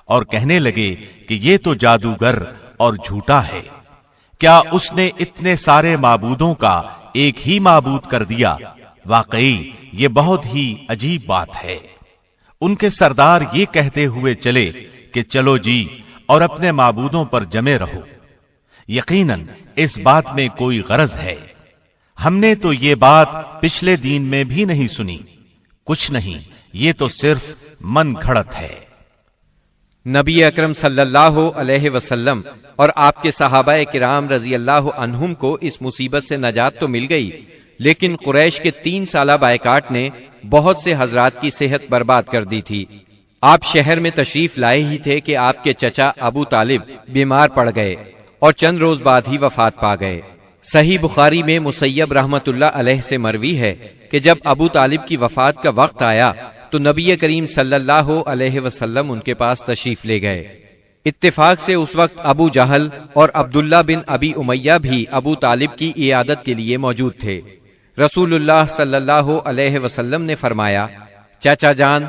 اور کہنے لگے کہ یہ تو جادوگر اور جھوٹا ہے۔ کیا اس نے اتنے سارے معبودوں کا ایک ہی معبود کر دیا؟ واقعی یہ بہت ہی عجیب بات ہے۔ ان کے سردار یہ کہتے ہوئے چلے کہ چلو جی اور اپنے معبودوں پر جمے رہو، یقیناً اس بات میں کوئی غرض ہے۔ ہم نے تو یہ بات پچھلے دین میں بھی نہیں سنی، کچھ نہیں، یہ تو صرف من گھڑت ہے۔ نبی اکرم صلی اللہ علیہ وسلم اور آپ کے صحابہ کرام رضی اللہ عنہم کو اس مصیبت سے نجات تو مل گئی، لیکن قریش کے 3 سالہ بائیکاٹ نے بہت سے حضرات کی صحت برباد کر دی تھی۔ آپ شہر میں تشریف لائے ہی تھے کہ آپ کے چچا ابو طالب بیمار پڑ گئے اور چند روز بعد ہی وفات پا گئے۔ صحیح بخاری میں مسیب رحمت اللہ علیہ سے مروی ہے کہ جب ابو طالب کی وفات کا وقت آیا تو نبی کریم صلی اللہ علیہ وسلم ان کے پاس تشریف لے گئے۔ اتفاق سے اس وقت ابو جہل اور عبداللہ بن ابی امیہ بھی ابو طالب کی عیادت کے لیے موجود تھے۔ رسول اللہ صلی اللہ علیہ وسلم نے فرمایا، چاچا جان،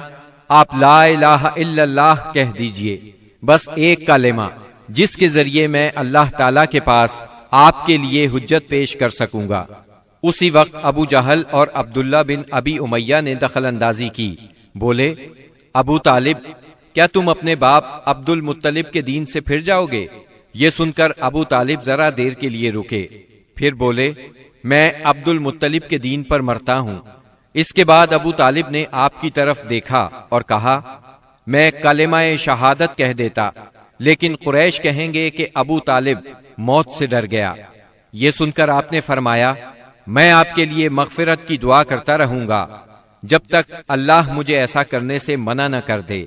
آپ لا الہ الا اللہ کہہ دیجئے، بس ایک کلمہ جس کے ذریعے میں اللہ تعالی کے پاس آپ کے لیے حجت پیش کر سکوں گا۔ اسی وقت ابو جہل اور عبداللہ بن ابی امیہ نے دخل اندازی کی، بولے، ابو طالب، کیا تم اپنے باپ عبد المطلب کے دین سے پھر جاؤ گے؟ یہ سن کر ابو طالب ذرا دیر کے لیے رکے، پھر بولے، میں عبد المطلب کے دین پر مرتا ہوں۔ اس کے بعد ابو طالب نے آپ کی طرف دیکھا اور کہا، میں کلمہ شہادت کہہ دیتا، لیکن قریش کہیں گے کہ ابو طالب موت سے ڈر گیا۔ یہ سن کر آپ نے فرمایا، میں آپ کے لیے مغفرت کی دعا کرتا رہوں گا جب تک اللہ مجھے ایسا کرنے سے منع نہ کر دے۔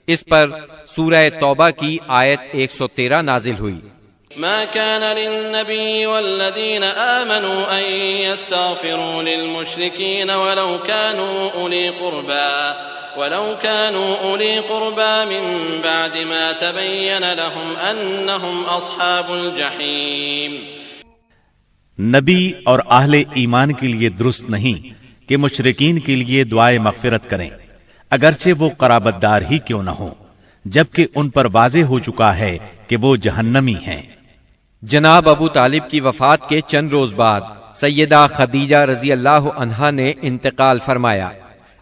اس پر سورہ توبہ کی آیت 113 نازل ہوئی۔ ما كان للنبي والذين آمنوا أن يستغفروا للمشركين ولو كانوا أولي قربى من بعد ما تبين لهم أنهم أصحاب الجحيم۔ نبی اور اہل ایمان کے لیے درست نہیں کہ مشرکین کے لیے دعائے مغفرت کریں، اگرچہ وہ قرابت دار ہی کیوں نہ ہوں، جبکہ ان پر واضح ہو چکا ہے کہ وہ جہنمی ہیں۔ جناب ابو طالب کی وفات کے چند روز بعد سیدہ خدیجہ رضی اللہ عنہا نے انتقال فرمایا۔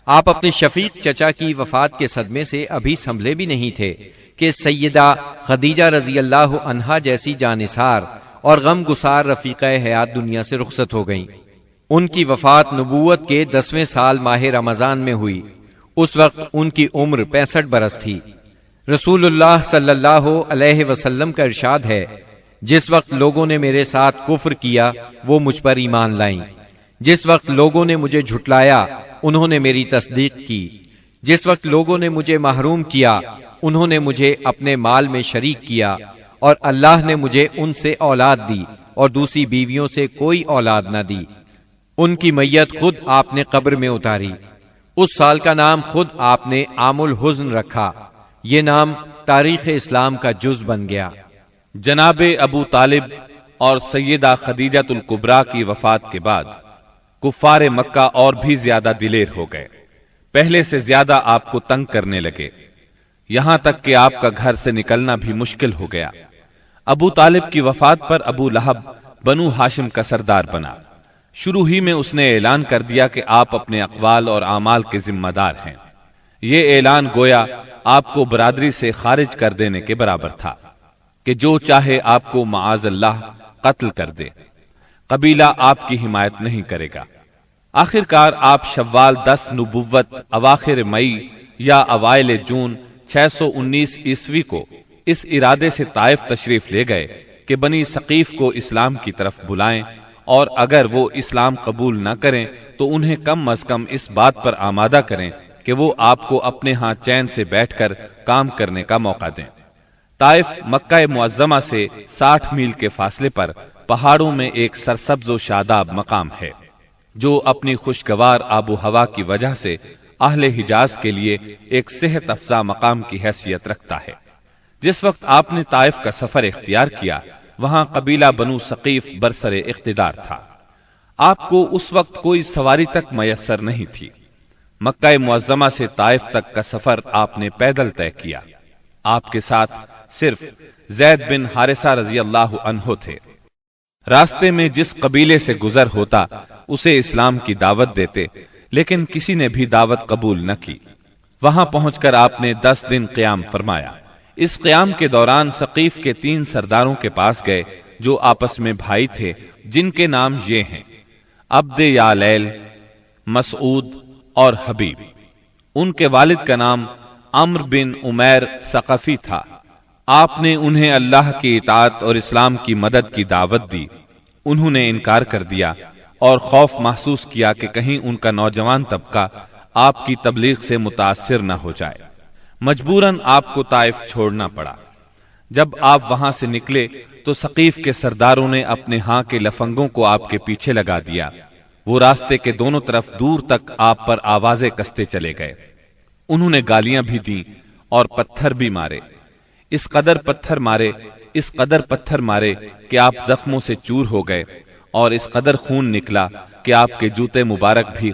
آپ اپنے شفیق چچا کی وفات کے صدمے سے ابھی سنبھلے بھی نہیں تھے کہ سیدہ خدیجہ رضی اللہ عنہا جیسی جانثار اور غم گسار رفیقہ حیات دنیا سے رخصت ہو گئیں۔ ان کی وفات نبوت کے 10ویں سال ماہ رمضان میں ہوئی۔ اس وقت ان کی عمر 65 برس تھی۔ رسول اللہ صلی اللہ علیہ وسلم کا ارشاد ہے، جس وقت لوگوں نے میرے ساتھ کفر کیا وہ مجھ پر ایمان لائیں، جس وقت لوگوں نے مجھے جھٹلایا انہوں نے میری تصدیق کی، جس وقت لوگوں نے مجھے محروم کیا انہوں نے مجھے اپنے مال میں شریک کیا، اور اللہ نے مجھے ان سے اولاد دی اور دوسری بیویوں سے کوئی اولاد نہ دی۔ ان کی میت خود آپ نے قبر میں اتاری۔ اس سال کا نام خود آپ نے عام الحزن رکھا۔ یہ نام تاریخ اسلام کا جز بن گیا۔ جناب ابو طالب اور سیدہ خدیجۃ الکبریٰ کی وفات کے بعد کفار مکہ اور بھی زیادہ دلیر ہو گئے، پہلے سے زیادہ آپ کو تنگ کرنے لگے، یہاں تک کہ آپ کا گھر سے نکلنا بھی مشکل ہو گیا۔ ابو طالب کی وفات پر ابو لہب بنو ہاشم کا سردار بنا۔ شروع ہی میں اس نے اعلان کر دیا کہ آپ اپنے اقوال اور اعمال کے ذمہ دار ہیں۔ یہ اعلان گویا آپ کو برادری سے خارج کر دینے کے برابر تھا کہ جو چاہے آپ کو معاذ اللہ قتل کر دے، قبیلہ آپ کی حمایت نہیں کرے گا۔ آخر کار آپ شوال 10 نبوت اواخر مئی یا اوائل جون 619 عیسوی کو اس ارادے سے طائف تشریف لے گئے کہ بنی ثقیف کو اسلام کی طرف بلائیں، اور اگر وہ اسلام قبول نہ کریں تو انہیں کم از کم اس بات پر آمادہ کریں کہ وہ آپ کو اپنے ہاں چین سے بیٹھ کر کام کرنے کا موقع دیں۔ طائف مکہ معظمہ سے 60 میل کے فاصلے پر پہاڑوں میں ایک سرسبز و شاداب مقام ہے، جو اپنی خوشگوار آب و ہوا کی وجہ سے اہل حجاز کے لیے ایک صحت افزا مقام کی حیثیت رکھتا ہے۔ جس وقت آپ نے طائف کا سفر اختیار کیا، وہاں قبیلہ بنو ثقیف برسر اقتدار تھا۔ آپ کو اس وقت کوئی سواری تک میسر نہیں تھی۔ مکہ معظمہ سے طائف تک کا سفر آپ نے پیدل طے کیا۔ آپ کے ساتھ صرف زید بن حارثہ رضی اللہ عنہ تھے۔ راستے میں جس قبیلے سے گزر ہوتا اسے اسلام کی دعوت دیتے، لیکن کسی نے بھی دعوت قبول نہ کی۔ وہاں پہنچ کر آپ نے 10 دن قیام فرمایا۔ اس قیام کے دوران ثقیف کے 3 سرداروں کے پاس گئے جو آپس میں بھائی تھے، جن کے نام یہ ہیں: عبد یالیل، مسعود اور حبیب۔ ان کے والد کا نام عمرو بن عمیر ثقفی تھا۔ آپ نے انہیں اللہ کی اطاعت اور اسلام کی مدد کی دعوت دی۔ انہوں نے انکار کر دیا اور خوف محسوس کیا کہ کہیں ان کا نوجوان طبقہ آپ کی تبلیغ سے متاثر نہ ہو جائے۔ مجبوراً آپ کو طائف چھوڑنا پڑا۔ جب آپ وہاں سے نکلے تو ثقیف کے سرداروں نے اپنے ہاں کے لفنگوں کو آپ کے پیچھے لگا دیا۔ وہ راستے کے دونوں طرف دور تک آپ پر آوازیں کستے چلے گئے۔ انہوں نے گالیاں بھی دی اور پتھر بھی مارے، اس قدر پتھر مارے کہ آپ زخموں سے چور ہو گئے، اور اس قدر خون نکلا کہ آپ کے جوتے مبارک بھی